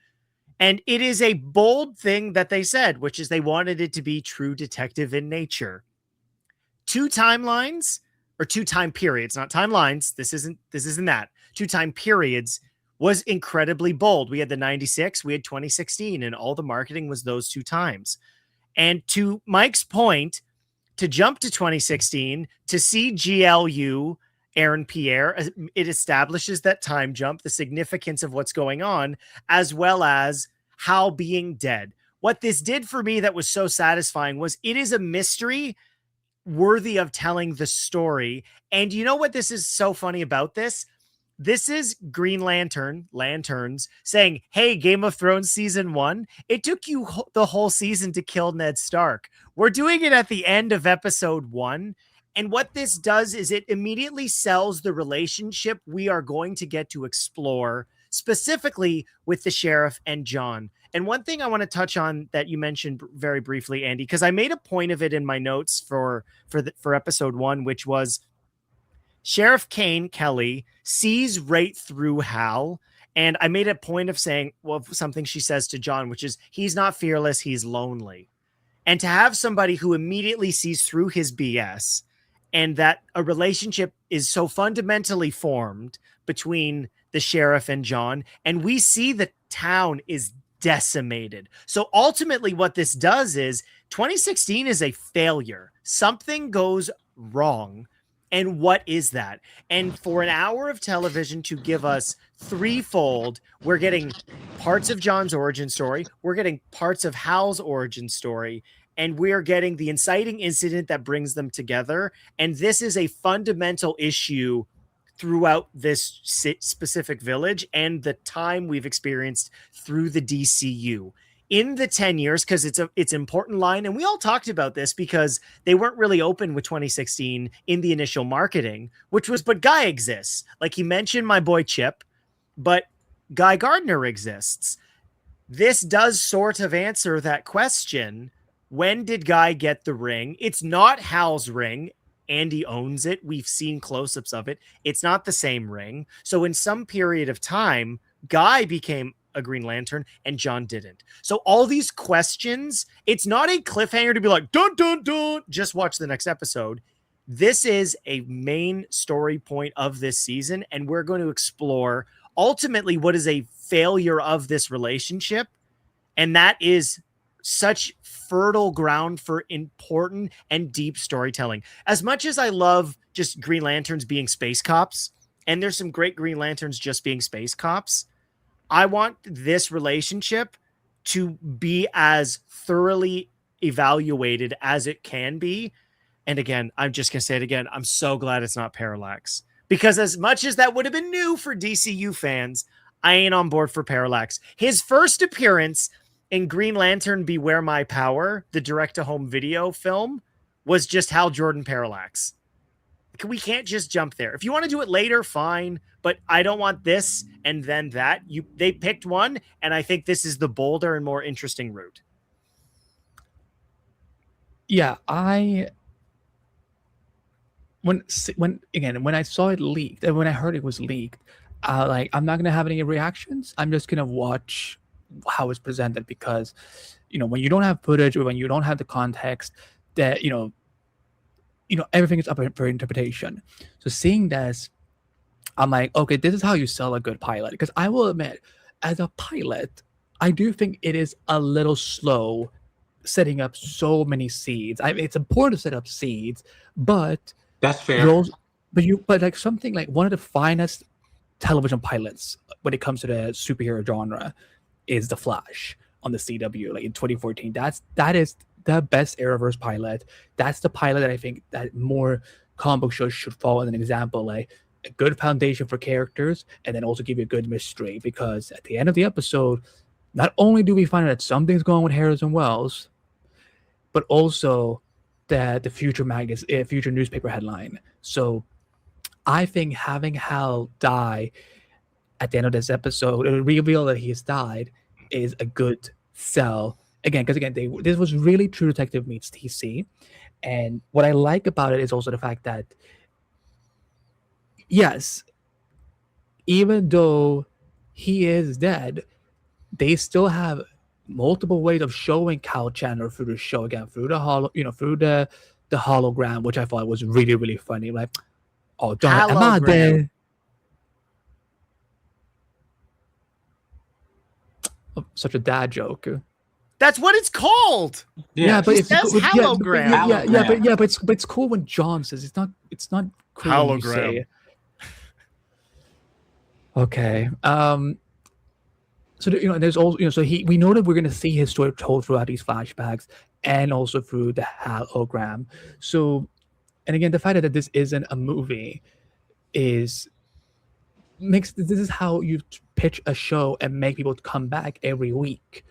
And it is a bold thing that they said, which is they wanted it to be true detective in nature. 2 timelines or 2 time periods, not timelines. This isn't that. 2 time periods was incredibly bold. We had the 96, we had 2016, and all the marketing was those 2 times. And to Mike's point, to jump to 2016, to see GLU, Aaron Pierre, it establishes that time jump, the significance of what's going on, as well as Hal being dead. What this did for me that was so satisfying was it is a mystery worthy of telling the story. And you know what this is so funny about this? This is Green Lanterns saying, hey, Game of Thrones season 1, it took you the whole season to kill Ned Stark. We're doing it at the end of episode 1. And what this does is it immediately sells the relationship we are going to get to explore, specifically with the sheriff and John. And one thing I want to touch on that you mentioned very briefly, Andy, because I made a point of it in my notes for episode 1, which was Sheriff Kane Kelly sees right through Hal And I made a point of saying, well, something she says to John, which is, he's not fearless, he's lonely. And to have somebody who immediately sees through his BS, and that a relationship is so fundamentally formed between the sheriff and John, and we see the town is decimated. So ultimately what this does is 2016 is a failure. Something goes wrong. And what is that? And for an hour of television to give us threefold, we're getting parts of John's origin story, we're getting parts of Hal's origin story, and we're getting the inciting incident that brings them together. And this is a fundamental issue throughout this specific village and the time we've experienced through the DCU. In the 10 years, because it's an important line, and we all talked about this because they weren't really open with 2016 in the initial marketing, which was, but Guy exists. Like he mentioned my boy Chip, but Guy Gardner exists. This does sort of answer that question. When did Guy get the ring? It's not Hal's ring. Andy owns it. We've seen close-ups of it. It's not the same ring. So in some period of time, Guy became a Green Lantern and John didn't. So all these questions, it's not a cliffhanger to be like, dun, dun, dun, just watch the next episode. This is a main story point of this season, and we're going to explore ultimately what is a failure of this relationship. And that is such fertile ground for important and deep storytelling. As much as I love just Green Lanterns being space cops, and there's some great Green Lanterns just being space cops, I want this relationship to be as thoroughly evaluated as it can be. And again, I'm just going to say it again. I'm so glad it's not Parallax, because as much as that would have been new for DCU fans, I ain't on board for Parallax. His first appearance in Green Lantern Beware My Power, the direct-to-home video film, was just Hal Jordan Parallax. We can't just jump there. If you want to do it later, fine, but I don't want this and then that. They picked one, and I think this is the bolder and more interesting route. Yeah, when I saw it leaked, and when I heard it was leaked, I'm not gonna have any reactions. I'm just gonna watch how it's presented, because when you don't have footage or when you don't have the context, that everything is up for interpretation. So seeing this, I'm like, okay, this is how you sell a good pilot. Because I will admit, as a pilot, I do think it is a little slow setting up so many seeds. It's important to set up seeds, but that's fair. But like something like one of the finest television pilots when it comes to the superhero genre is The Flash on the CW, like in 2014. That is the best Arrowverse pilot. That's the pilot that I think that more comic book shows should follow as an example, like a good foundation for characters, and then also give you a good mystery. Because at the end of the episode, not only do we find out that something's going on with Harrison Wells, but also that the future future newspaper headline. So I think having Hal die at the end of this episode, it reveal that he has died, is a good sell. Again, because this was really True Detective meets TC. And what I like about it is also the fact that, yes, even though he is dead, they still have multiple ways of showing Kyle Chandler through the show, again, through the hologram, which I thought was really, really funny. Like, oh, John, am I dead? Oh, such a dad joke. That's what it's called. Yeah, but it says hologram. But it's cool when John says it's not cool when you say it. Okay. So there's also so we know that we're gonna see his story told throughout these flashbacks and also through the hologram. So, and again, the fact that this isn't a movie this is how you pitch a show and make people come back every week.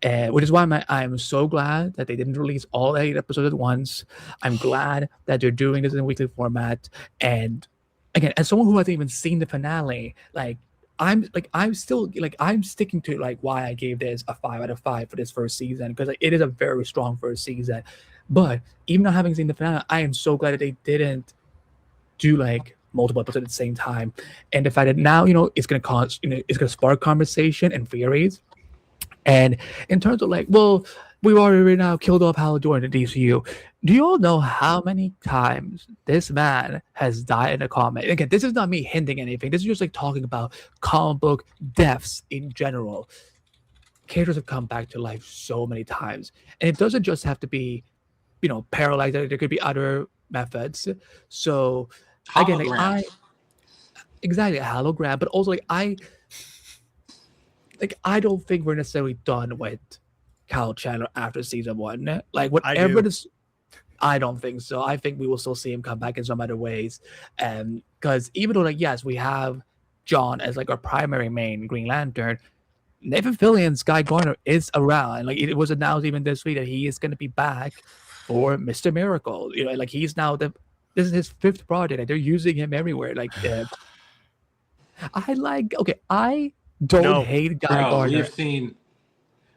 Which is why I'm so glad that they didn't release all 8 episodes at once. I'm glad that they're doing this in a weekly format. And again, as someone who hasn't even seen the finale, I'm sticking to why I gave this a 5 out of 5 for this first season, because it is a very strong first season. But even not having seen the finale, I am so glad that they didn't do multiple episodes at the same time, and the fact that now it's gonna cause it's gonna spark conversation and theories. And in terms of like, well, we've already right now killed off Hal Jordan in the DCU. Do you all know how many times this man has died in a comic? Again, this is not me hinting anything. This is just like talking about comic book deaths in general. Characters have come back to life so many times, and it doesn't just have to be, paralyzed. There could be other methods. So again, like exactly a hologram, but also I don't think we're necessarily done with Kyle Chandler after season 1. Like whatever this, I don't think so. I think we will still see him come back in some other ways. Because even though like yes, we have John as like our primary main Green Lantern, Nathan Fillion's Guy Gardner is around. Like it was announced even this week that he is going to be back for Mr. Miracle. Like he's now this is his 5th project, and they're using him everywhere. Like I don't hate Guy Gardner.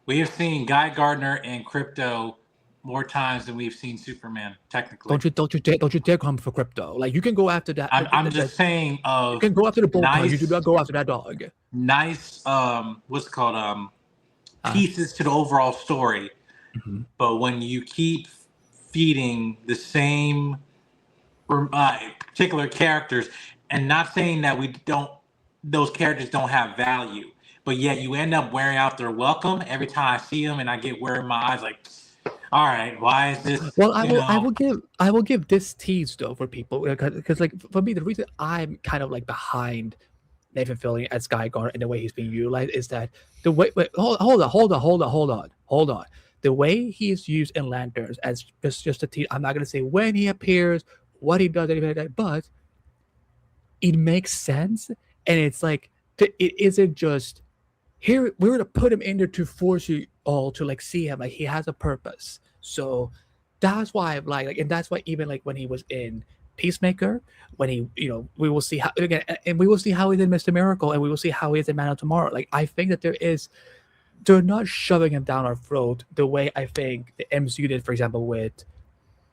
We have seen Guy Gardner and Crypto more times than we've seen Superman. Technically, don't you dare come for Crypto. Like you can go after that. I'm just saying. You can go after the bull. You do not go after that dog. Nice. What's it called? Pieces to the overall story. Mm-hmm. But when you keep feeding the same particular characters, and not saying that those characters don't have value, but yet you end up wearing out their welcome every time I see them, and I get wearing my eyes like, all right, why is this? Well, I will give this tease though for people because like for me the reason I'm kind of like behind Nathan Fillion as Guy Gardner and the way he's being utilized is that the way hold on. The way he's used in Lanterns as just a tease. I'm not gonna say when he appears, what he does, anything like that, but it makes sense, and it's like it isn't just here we're gonna put him in there to force you all to like see him like he has a purpose. So that's why I'm like and that's why even like when he was in Peacemaker, when he we will see how again, and we will see how he's in Mr. Miracle, and we will see how he is in Man of Tomorrow. Like I think that they're not shoving him down our throat the way I think the MCU did, for example, with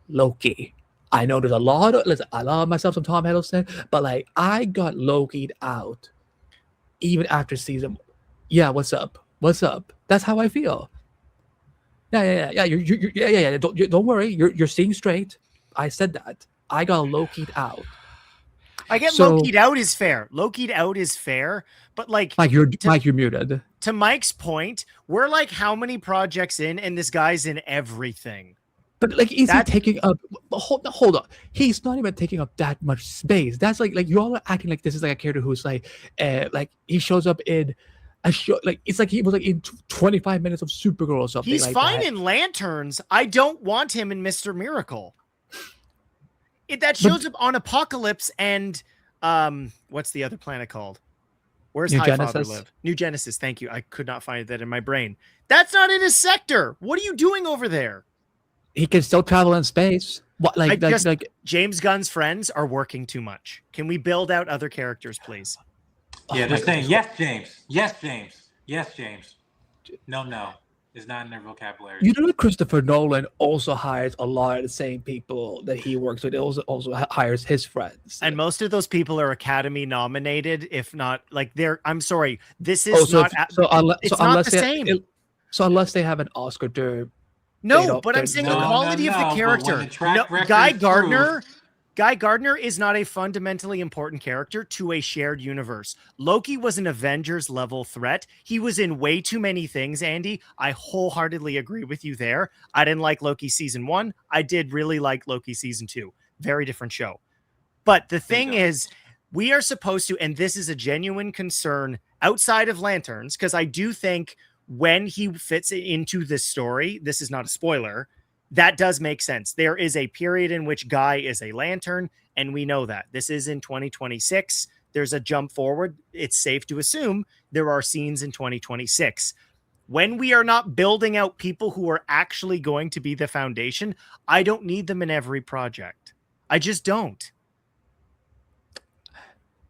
Loki. I know there's a lot of I love myself some Tom Hiddleston, but like I got Loki'd out even after season. Yeah, what's up? That's how I feel. Yeah. Yeah. Don't worry. You're seeing straight. I said that. I got Loki'd out. I get Loki'd out is fair. Loki'd out is fair, but like Mike, you're muted. To Mike's point, we're like how many projects in, and this guy's in everything. But like, is he taking up? Hold on. He's not even taking up that much space. That's like you all are acting like this is like a character who's like he shows up in a show, like it's like he was like in 25 minutes of Supergirl or something. He's like fine that. in Lanterns. I don't want him in Mr. Miracle. That shows up on Apocalypse and what's the other planet called? Where's Highfather live? New Genesis. Thank you. I could not find that in my brain. That's not in his sector. What are you doing over there? He can still travel in space. What like James Gunn's friends are working too much. Can we build out other characters, please? Yeah, they're saying yes, James. Yes, James. Yes, James. No. It's not in their vocabulary. You know that Christopher Nolan also hires a lot of the same people that he works with. He also hires his friends. And most of those people are Academy nominated, if not like they're. I'm sorry, this is not. It's not the same. So unless they have an Oscar to. No, but I'm saying the quality of the character. Guy Gardner is not a fundamentally important character to a shared universe. Loki was an Avengers level threat. He was in way too many things, Andy. I wholeheartedly agree with you there. I didn't like Loki season 1. I did really like Loki season 2. Very different show. But the thing is, we are supposed to, and this is a genuine concern outside of Lanterns, because I do think when he fits into this story, this is not a spoiler, that does make sense. There is a period in which Guy is a Lantern, and we know that. This is in 2026. There's a jump forward. It's safe to assume there are scenes in 2026. When we are not building out people who are actually going to be the foundation, I don't need them in every project. I just don't.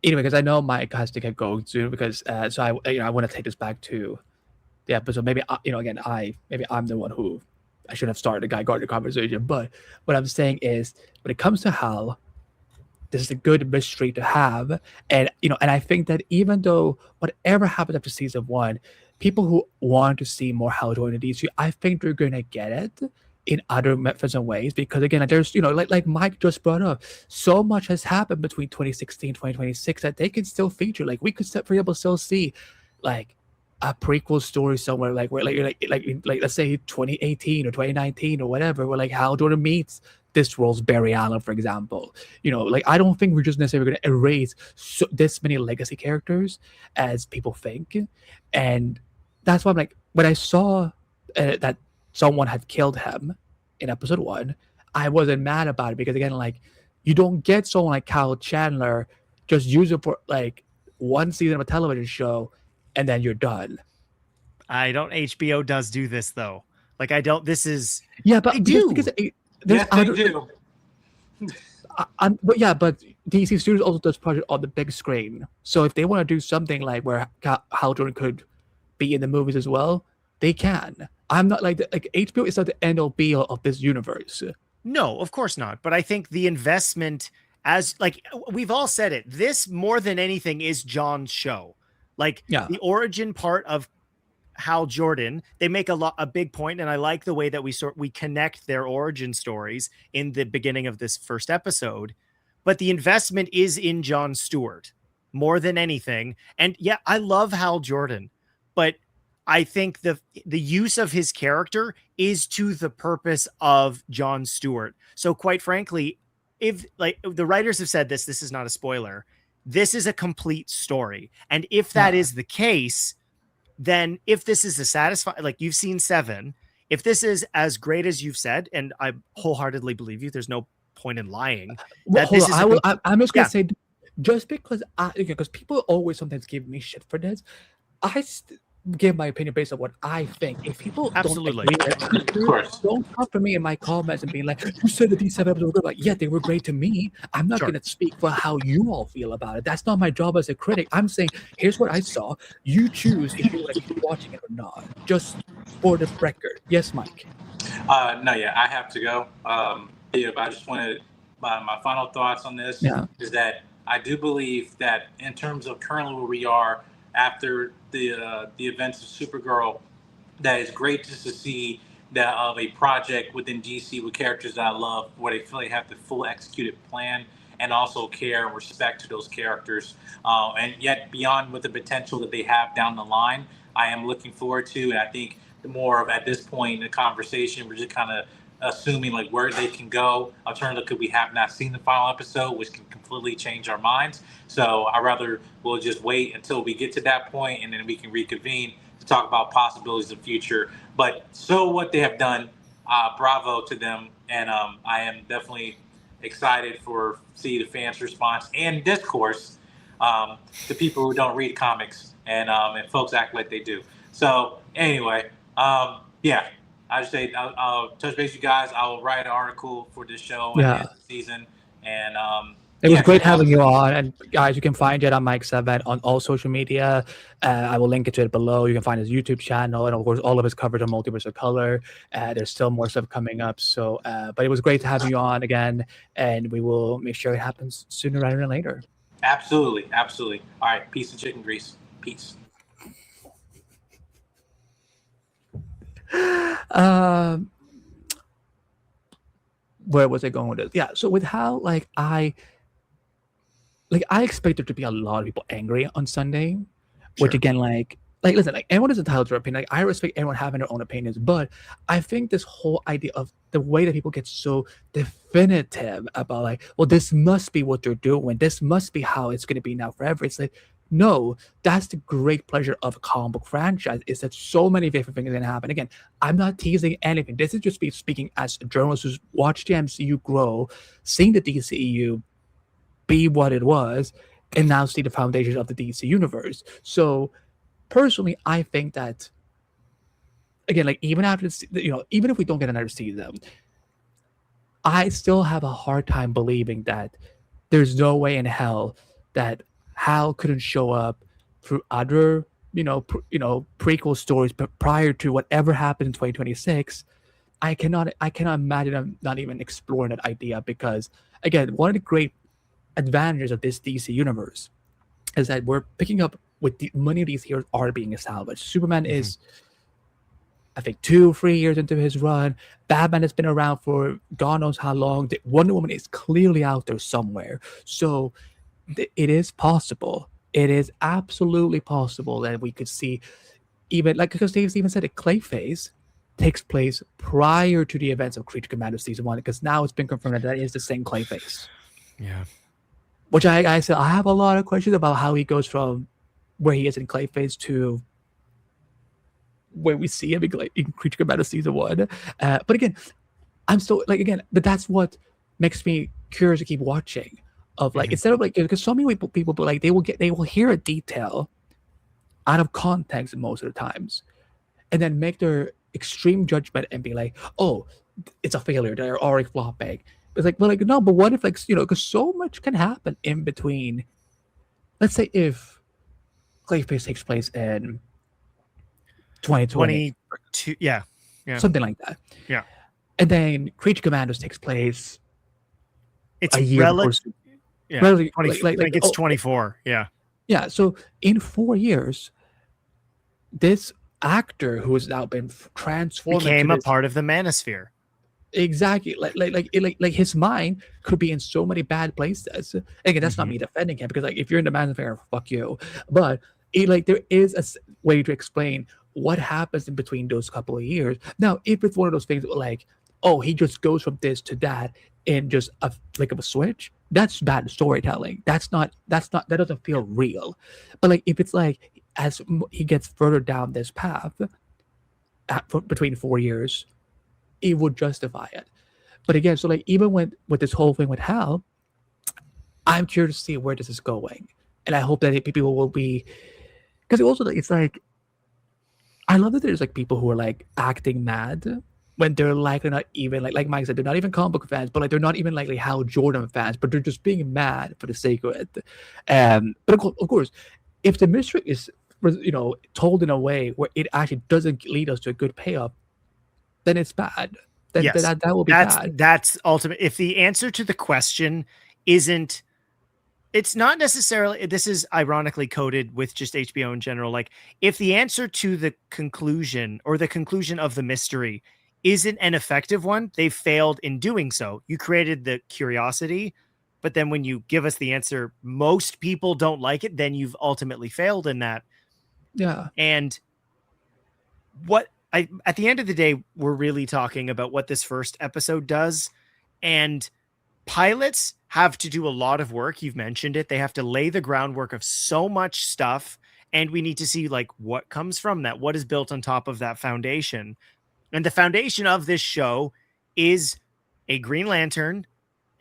Anyway, because I know Mike has to get going soon, because so I want to take this back to the episode. Maybe maybe I'm the one who I should have started a Guy Gardner conversation, but what I'm saying is when it comes to Hal, this is a good mystery to have. And and I think that even though whatever happens after season 1, people who want to see more Hal Jordan in DC, I think they're gonna get it in other methods and ways, because again, there's like Mike just brought up, so much has happened between 2016 2026 that they can still feature. Like we could, for example, still see like a prequel story somewhere, like where like let's say 2018 or 2019 or whatever, where like Hal Jordan meets this world's Barry Allen, for example. Like I don't think we're just necessarily going to erase this many legacy characters as people think. And that's why I'm like, when I saw that someone had killed him in episode 1, I wasn't mad about it, because again, like, you don't get someone like Kyle Chandler, just use it for like one season of a television show and then you're done. I don't. HBO does do this though. Like I don't. This is but because yes, they do. But DC Studios also does project on the big screen. So if they want to do something like where Hal Jordan could be in the movies as well, they can. I'm not like HBO is not the end all be all of this universe. No, of course not. But I think the investment, as like we've all said it, this more than anything is John's show. Like the origin part of Hal Jordan, they make a big point, and I like the way that we connect their origin stories in the beginning of this first episode. But the investment is in Jon Stewart more than anything. And yeah, I love Hal Jordan, but I think the use of his character is to the purpose of Jon Stewart. So quite frankly, if like the writers have said this is not a spoiler. This is a complete story. And if that is the case, then if this is a satisfying, like you've seen 7, if this is as great as you've said, and I wholeheartedly believe you, there's no point in lying. I'm just gonna say, just because people always sometimes give me shit for this, I give my opinion based on what I think. If people absolutely don't come for me in my comments and be like, you said that these 7 episodes were good. Like, yeah, they were great to me. I'm not going to speak for how you all feel about it. That's not my job as a critic. I'm saying, here's what I saw. You choose if you like watching it or not. Just for the record. Yes, Mike. I have to go. I just wanted my final thoughts on this is that I do believe that in terms of currently where we are after the events of Supergirl, that is great just to see that of a project within DC with characters that I love, where they feel they have the full executed plan and also care and respect to those characters. And yet beyond with the potential that they have down the line, I am looking forward to, and I think the more of at this point in the conversation, we're just kind of assuming like where they can go. Alternatively, we have not seen the final episode, which can completely change our minds. So I rather we'll just wait until we get to that point, and then we can reconvene to talk about possibilities of the future. But so what they have done, bravo to them, and I am definitely excited for see the fans' response and discourse to people who don't read comics and folks act like they do. So anyway, I just say I'll touch base with you guys. I'll write an article for this show at the end of the season. And it was great having you on. And guys, you can find Jedi Mike 7 on all social media. I will link it to it below. You can find his YouTube channel and of course all of his coverage on Multiverse of Color. There's still more stuff coming up. So, but it was great to have you on again, and we will make sure it happens sooner rather than later. Absolutely, absolutely. All right, peace and chicken grease. Peace. Where was I going with this? Yeah, so with how I expect there to be a lot of people angry on Sunday, which again, listen, everyone is entitled to their opinion. I respect everyone having their own opinions, but I think this whole idea of the way that people get so definitive about well, this must be what they're doing, this must be how it's going to be now forever. It's like, no, that's the great pleasure of a comic book franchise, is that so many different things can happen. Again, I'm not teasing anything. This is just me speaking as a journalist who's watched the MCU grow, seen the DCEU be what it was, and now see the foundations of the DC universe. So personally, I think that, again, even after this, even if we don't get another season, I still have a hard time believing that there's no way in hell that Hal couldn't show up through other, prequel stories, but prior to whatever happened in 2026. I cannot imagine them not even exploring that idea, because again, one of the great advantages of this DC universe is that we're picking up with many of these heroes are being established. Superman is, I think, 2-3 years into his run. Batman has been around for God knows how long. Wonder Woman is clearly out there somewhere. So it is possible. It is absolutely possible that we could see, even like, because Dave's even said it, Clayface takes place prior to the events of Creature Commander Season 1, because now it's been confirmed that is the same Clayface. Yeah. Which I said, I have a lot of questions about how he goes from where he is in Clayface to where we see him in Creature Commander Season 1. But again, I'm still like, again, but that's what makes me curious to keep watching. Of like, instead of like, because so many people, but like they will hear a detail out of context most of the times, and then make their extreme judgment and be like, oh, it's a failure, they're already flopping. It's like, well, like, no, but what if, like, because so much can happen in between. Let's say if Clayface takes place in 2020, yeah, something like that, yeah, and then Creature Commandos takes place it's a year before. Yeah, Relatively, 20, I think it's 24. Yeah. So in 4 years, this actor who has now been transformed became a part of the Manosphere. Exactly, like his mind could be in so many bad places. Again, that's not me defending him, because like if you're in the Manosphere, fuck you. But there is a way to explain what happens in between those couple of years. Now, if it's one of those things like, oh, he just goes from this to that in just a flick of a switch, that's bad storytelling. That doesn't feel real. But like if it's like as he gets further down this path between 4 years, it would justify it. But again, so like even with this whole thing with Hal, I'm curious to see where this is going, and I hope that people will be, because also it's like, I love that there's like people who are like acting mad when they're likely not even like Mike said, they're not even comic book fans, but like they're not even likely Hal Jordan fans, but they're just being mad for the sake of it. But of course, if the mystery is told in a way where it actually doesn't lead us to a good payoff, then it's bad. Then yes, that will be bad. That's ultimate. If the answer to the question isn't, it's not necessarily, this is ironically coded with just HBO in general. Like if the answer to the conclusion or the conclusion of the mystery isn't an effective one, they've failed in doing so. You created the curiosity, but then when you give us the answer, most people don't like it, then you've ultimately failed in that. Yeah. And at the end of the day, we're really talking about what this first episode does. And pilots have to do a lot of work. You've mentioned it. They have to lay the groundwork of so much stuff. And we need to see like what comes from that, what is built on top of that foundation. And the foundation of this show is a Green Lantern,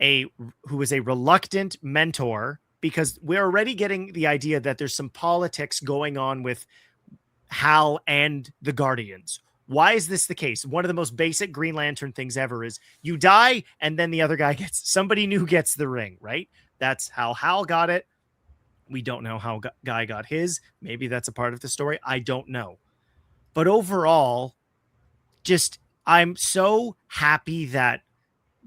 who is a reluctant mentor, because we're already getting the idea that there's some politics going on with Hal and the Guardians. Why is this the case? One of the most basic Green Lantern things ever is you die and then the other guy somebody new gets the ring, right? That's how Hal got it. We don't know how Guy got his. Maybe that's a part of the story. I don't know. But overall, I'm so happy that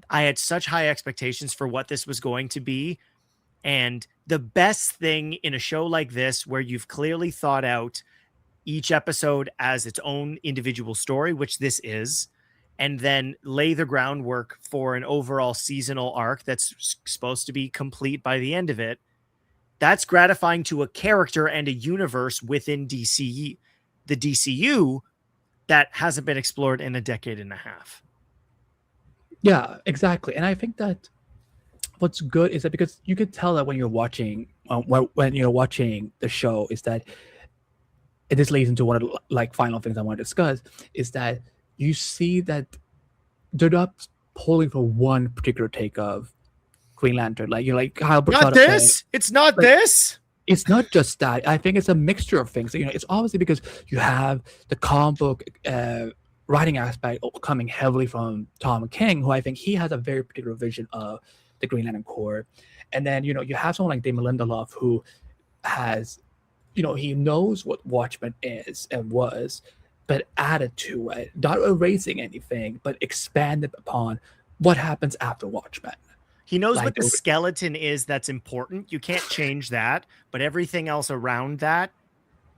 I had such high expectations for what this was going to be. And the best thing in a show like this, where you've clearly thought out each episode as its own individual story, which this is, and then lay the groundwork for an overall seasonal arc that's supposed to be complete by the end of it, that's gratifying to a character and a universe within the DCU that hasn't been explored in a decade and a half. Yeah, exactly. And I think that what's good is that, because you could tell that when you're watching the show, is that, and this leads into one of the like final things I want to discuss, is that you see that they're not pulling for one particular take of Green Lantern. Like how not this. It's not this. It's not just that. I think it's a mixture of things. It's obviously because you have the comic book writing aspect coming heavily from Tom King, who I think he has a very particular vision of the Green Lantern Corps. And then you have someone like Damon Lindelof, who has, he knows what Watchmen is and was, but added to it, not erasing anything, but expanded upon what happens after Watchmen. He knows Like what the skeleton is that's important. You can't change that, but everything else around that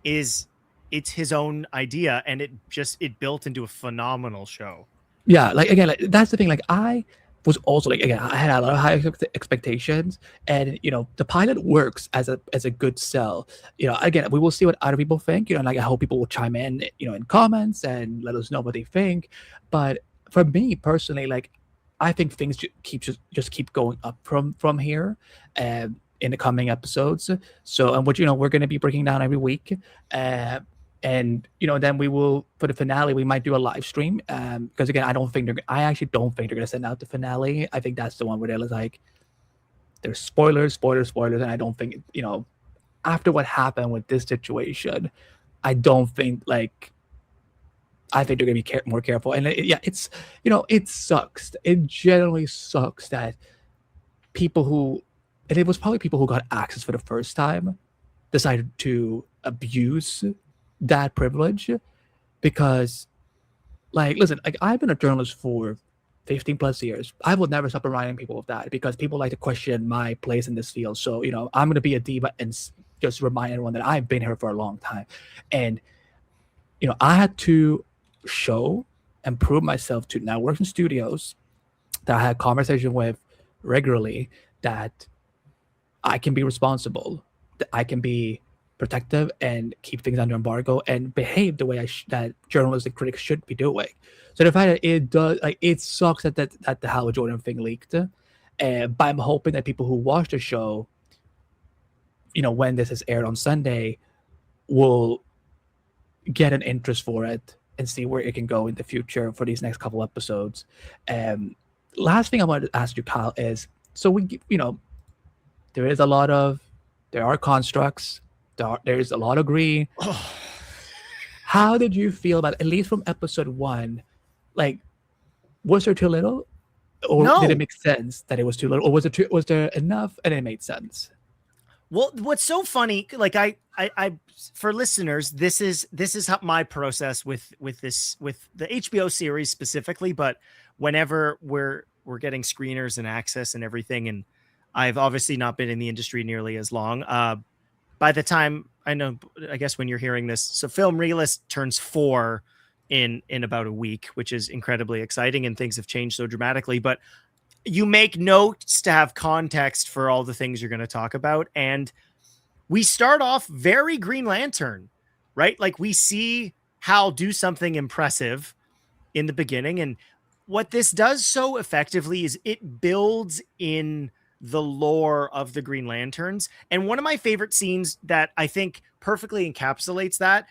it's his own idea, and it built into a phenomenal show. yeah, like again, like that's the thing. Like I was also like again, I had a lot of high expectations, and the pilot works as a good sell. Again, we will see what other people think. And like I hope people will chime in, in comments and let us know what they think. But for me personally, like I think things just keep going up from here, in the coming episodes. So, and what we're going to be breaking down every week. And then we will, for the finale, we might do a live stream, because again, I actually don't think they're gonna send out the finale. I think that's the one where they're like, there's spoilers, and I don't think after what happened with this situation, I don't think like I think they're gonna be more careful. And it's it sucks. It generally sucks that people who, and it was probably people who got access for the first time, decided to abuse that privilege. Because like, listen, like I've been a journalist for 15 plus years. I will never stop reminding people of that, because people like to question my place in this field. So I'm going to be a diva and just remind everyone that I've been here for a long time. And I had to show and prove myself to networks and studios that I had conversation with regularly, that I can be responsible, that I can be protective and keep things under embargo and behave the way that journalists and critics should be doing. So the fact that it does, like, it sucks that the Hal Jordan thing leaked, but I'm hoping that people who watch the show, when this is aired on Sunday, will get an interest for it and see where it can go in the future for these next couple episodes. Last thing I wanted to ask you, Kyle, is so there are constructs. There's a lot of green. How did you feel about, at least from episode 1? Like, was there too little, or did it make sense that it was too little, or was there enough and it made sense? Well, what's so funny, like I for listeners, this is how my process with the HBO series specifically, but whenever we're getting screeners and access and everything, and I've obviously not been in the industry nearly as long. By the time I guess when you're hearing this, so Film Realist turns 4 in about a week, which is incredibly exciting, and things have changed so dramatically. But you make notes to have context for all the things you're going to talk about, and we start off very Green Lantern, right? Like we see Hal do something impressive in the beginning, and what this does so effectively is it builds in the lore of the Green Lanterns. And one of my favorite scenes that I think perfectly encapsulates that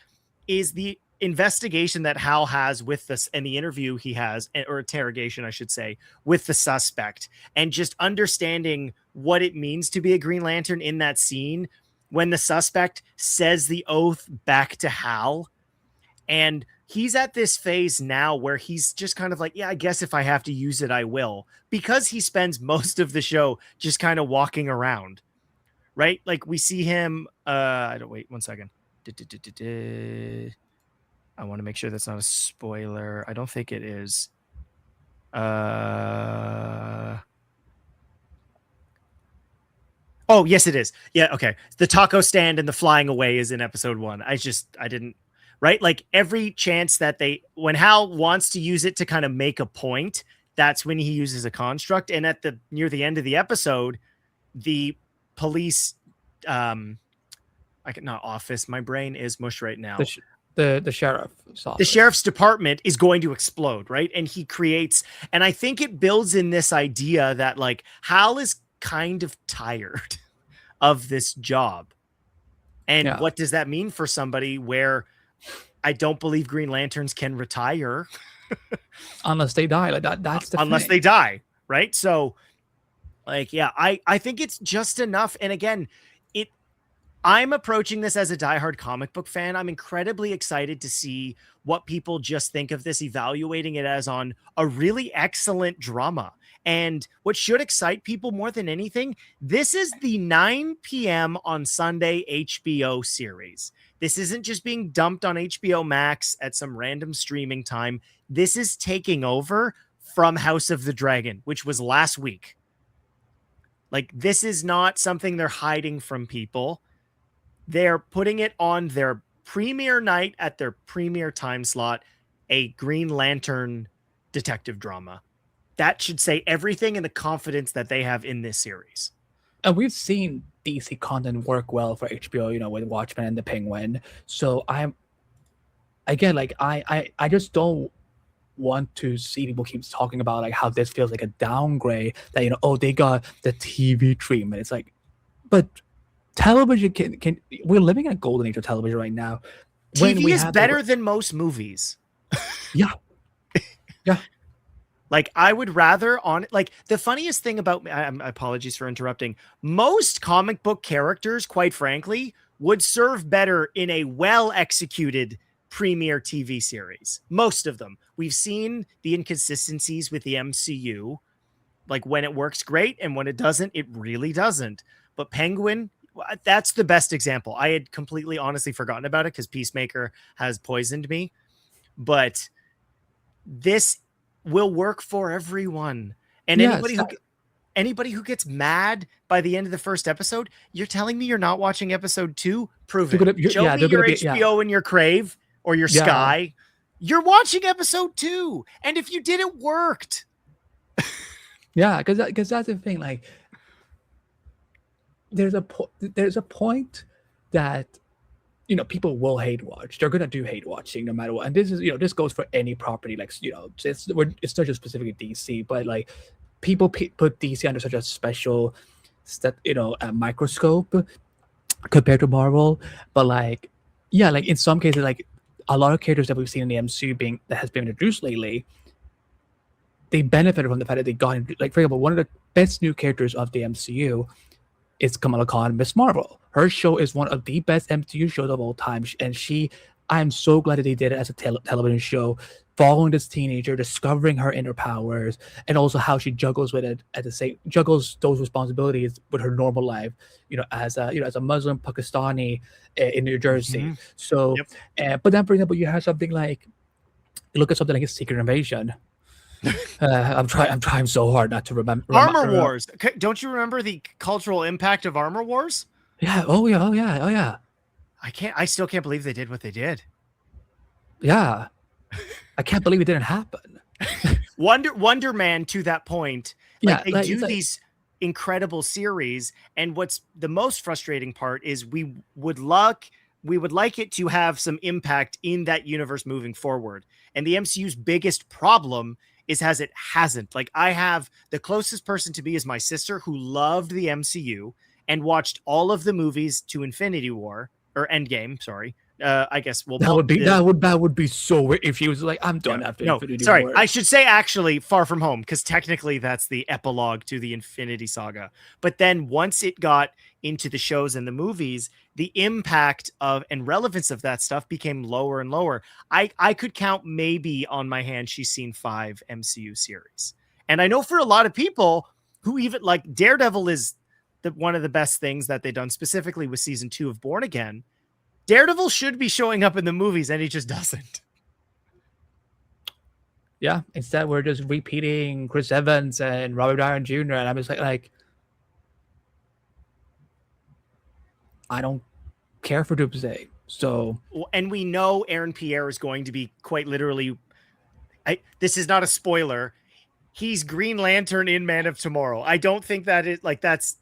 is the investigation that Hal has with this, and the interview he has, or interrogation, I should say, with the suspect, and just understanding what it means to be a Green Lantern in that scene when the suspect says the oath back to Hal. And he's at this phase now where he's just kind of like, yeah, I guess if I have to use it, I will, because he spends most of the show just kind of walking around, right? Like we see him. Wait 1 second. I want to make sure that's not a spoiler. I don't think it is. Oh, yes, it is. Yeah. Okay. The taco stand and the flying away is in episode 1. I didn't. Right? Like every chance that when Hal wants to use it to kind of make a point, that's when he uses a construct. And near the end of the episode, the police, not office, my brain is mush right now. The sheriff's office. The sheriff's department is going to explode, right? And he creates, and I think it builds in this idea that like Hal is kind of tired of this job. And what does that mean for somebody where I don't believe Green Lanterns can retire unless they die. Like that's the unless thing. they die, right? So, like, yeah, I think it's just enough. And again, I'm approaching this as a diehard comic book fan. I'm incredibly excited to see what people just think of this, evaluating it as on a really excellent drama. And what should excite people more than anything, this is the 9 p.m. on Sunday HBO series. This isn't just being dumped on HBO Max at some random streaming time. This is taking over from House of the Dragon, which was last week. Like, this is not something they're hiding from people. They're putting it on their premiere night at their premiere time slot, a Green Lantern detective drama. That should say everything in the confidence that they have in this series. And we've seen DC content work well for HBO, with Watchmen and the Penguin. So I just don't want to see people keep talking about like how this feels like a downgrade, that they got the TV treatment. It's like, but television can we're living in a golden age of television right now. TV is better than most movies. Yeah. Like, I would rather the funniest thing about apologies for interrupting. Most comic book characters, quite frankly, would serve better in a well-executed premiere TV series. Most of them. We've seen the inconsistencies with the MCU, like when it works great and when it doesn't, it really doesn't. But Penguin, that's the best example. I had completely honestly forgotten about it because Peacemaker has poisoned me. But this will work for everyone. And anybody who gets mad by the end of the first episode, you're telling me you're not watching episode 2? Prove it. Show me your HBO and your Crave or your Sky. You're watching episode 2. And if you did, it worked. Yeah, because that's the thing. Like, there's a point that people will hate watch. They're gonna do hate watching no matter what. And this is this goes for any property. Like it's not just specifically DC, but like people put DC under such a special microscope compared to Marvel. But like in some cases, like a lot of characters that we've seen in the MCU that has been introduced lately, they benefited from the fact that they got like, for example, one of the best new characters of the MCU is Kamala Khan, Miss Marvel. Her show is one of the best MCU shows of all time, and I'm so glad that they did it as a television show, following this teenager, discovering her inner powers, and also how she juggles with it juggles those responsibilities with her normal life, as a Muslim Pakistani in New Jersey. Mm-hmm. So, but then, for example, you have something like, look at something like a Secret Invasion. I'm trying so hard not to remember Armor Wars. Don't you remember the cultural impact of Armor Wars? Yeah. Oh yeah. I still can't believe they did what they did. Yeah. I can't believe it didn't happen. Wonder Man, to that point, they do these incredible series, and what's the most frustrating part is we would like it to have some impact in that universe moving forward. And the MCU's biggest problem is it hasn't. Like, I have the closest person to me is my sister, who loved the MCU and watched all of the movies to Infinity War or Endgame. Sorry. I guess that would be so weird if she was like, I'm done after Infinity War. I should say actually Far From Home, because technically that's the epilogue to the Infinity Saga. But then once it got into the shows and the movies, the impact of and relevance of that stuff became lower and lower. I could count maybe on my hand she's seen 5 MCU series. And I know for a lot of people who even like Daredevil is one of the best things that they've done, specifically with season 2 of Born Again. Daredevil should be showing up in the movies, and he just doesn't. Yeah, instead we're just repeating Chris Evans and Robert Downey Jr. And I'm just like, I don't care for Doomsday. So, and we know Aaron Pierre is going to be quite literally. This is not a spoiler. He's Green Lantern in Man of Tomorrow. I don't think that is like that's.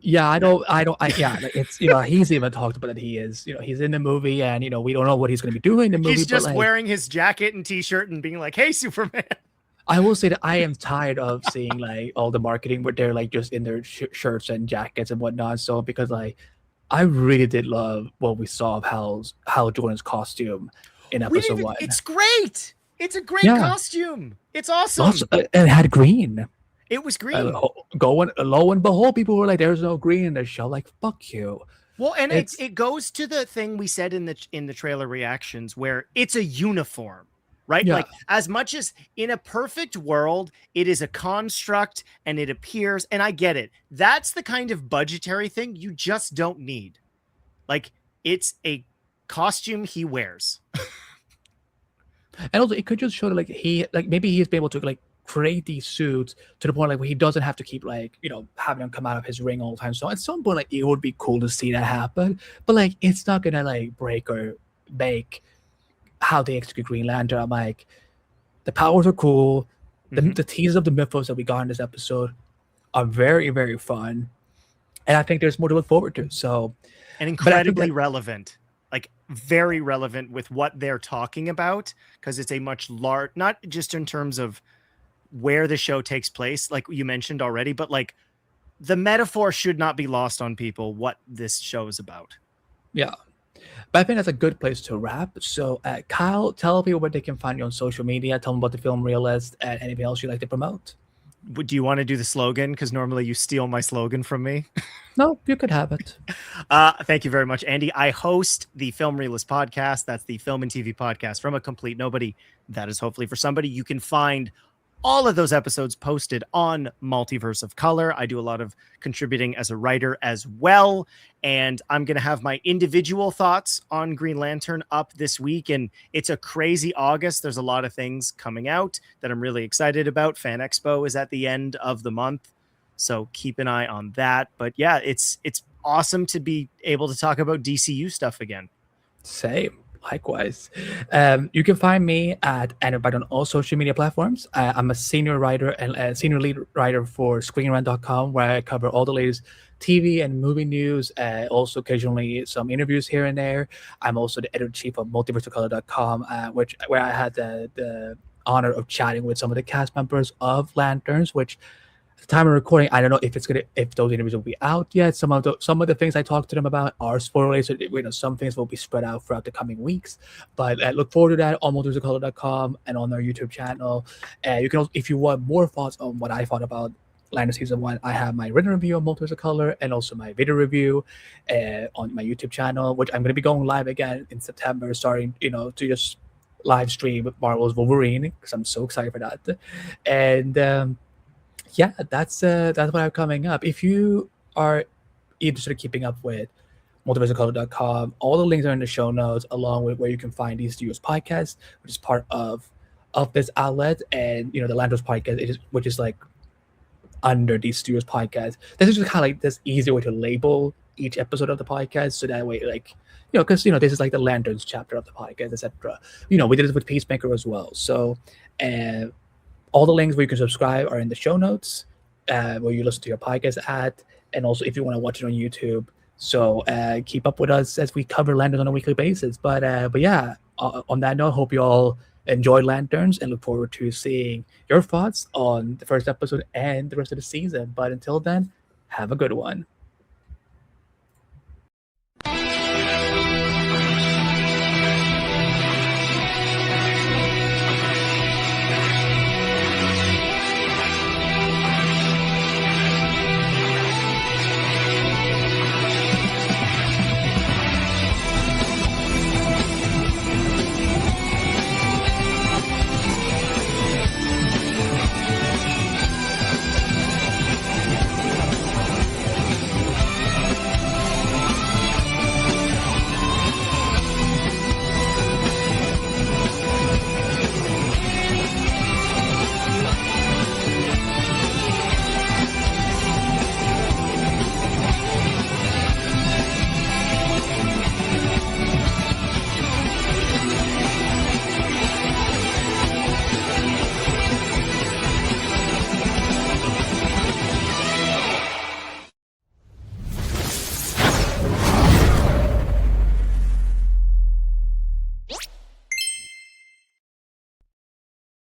Yeah, it's he's even talked about that he is, he's in the movie, and we don't know what he's going to be doing in the movie. He's just wearing his jacket and t-shirt and being like, "Hey, Superman." I will say that I am tired of seeing like all the marketing where they're like just in their shirts and jackets and whatnot. So because like I really did love what we saw of Hal Jordan's costume in episode 1. It's great. It's a great costume. It's awesome. Also, it had green. It was green. Lo and behold, people were like, "There's no green in the show." Like, fuck you. Well, and it goes to the thing we said in the trailer reactions, where it's a uniform, right? Yeah. Like, as much as in a perfect world, it is a construct and it appears, and I get it. That's the kind of budgetary thing you just don't need. Like, it's a costume he wears. And also, it could just show that maybe he's been able to create these suits to the point like where he doesn't have to keep like, you know, having them come out of his ring all the time. So at some point, like, it would be cool to see that happen, but like it's not gonna like break or make how they execute Green Lantern. I'm like, the powers are cool. The teasers of the mythos that we got in this episode are very, very fun, and I think there's more to look forward to. So, and incredibly relevant, like very relevant with what they're talking about, because it's a much large, not just in terms of where the show takes place, like you mentioned already, but like the metaphor should not be lost on people what this show is about. Yeah. But I think that's a good place to wrap. So, Kyle, tell people where they can find you on social media. Tell them about the Film Realist and anything else you'd like to promote. Do you want to do the slogan? Because normally you steal my slogan from me. No, you could have it. Thank you very much, Andy. I host the Film Realist podcast. That's the film and TV podcast from a complete nobody. That is hopefully for somebody. You can find all of those episodes posted on Multiverse of Color. I do a lot of contributing as a writer as well. And I'm going to have my individual thoughts on Green Lantern up this week. And it's a crazy August. There's a lot of things coming out that I'm really excited about. Fan Expo is at the end of the month, so keep an eye on that. But yeah, it's awesome to be able to talk about DCU stuff again. Same. Likewise. You can find me at Anibite on all social media platforms. I'm a senior writer and a senior lead writer for ScreenRant.com, where I cover all the latest TV and movie news, also occasionally some interviews here and there. I'm also the editor-in-chief of multiverseofcolor.com, where I had the honor of chatting with some of the cast members of Lanterns, which at the time of recording, I don't know if those interviews will be out yet. Some of the things I talked to them about are spoilers. So, you know, some things will be spread out throughout the coming weeks. But I look forward to that on multiverseofcolor.com and on our YouTube channel. You can also, if you want more thoughts on what I thought about Lantern Season 1, I have my written review on Multiverse of Color and also my video review on my YouTube channel, which I'm going to be going live again in September, starting, you know, to just live stream Marvel's Wolverine, because I'm so excited for that. And yeah, that's what I have coming up. If you are interested in keeping up with multiverseofcolor.com, all the links are in the show notes, along with where you can find these studios podcasts, which is part of this outlet, and you know, the Lanterns podcast, which is like under these studios podcasts. This is just kind of like this easier way to label each episode of the podcast, so that way, like, you know, because you know, this is like the Lanterns chapter of the podcast, etc. You know, we did this with Peacemaker as well. So, all the links where you can subscribe are in the show notes, where you listen to your podcast at, and also if you want to watch it on YouTube. So keep up with us as we cover Lanterns on a weekly basis. But yeah, on that note, hope you all enjoy Lanterns and look forward to seeing your thoughts on the first episode and the rest of the season. But until then, have a good one.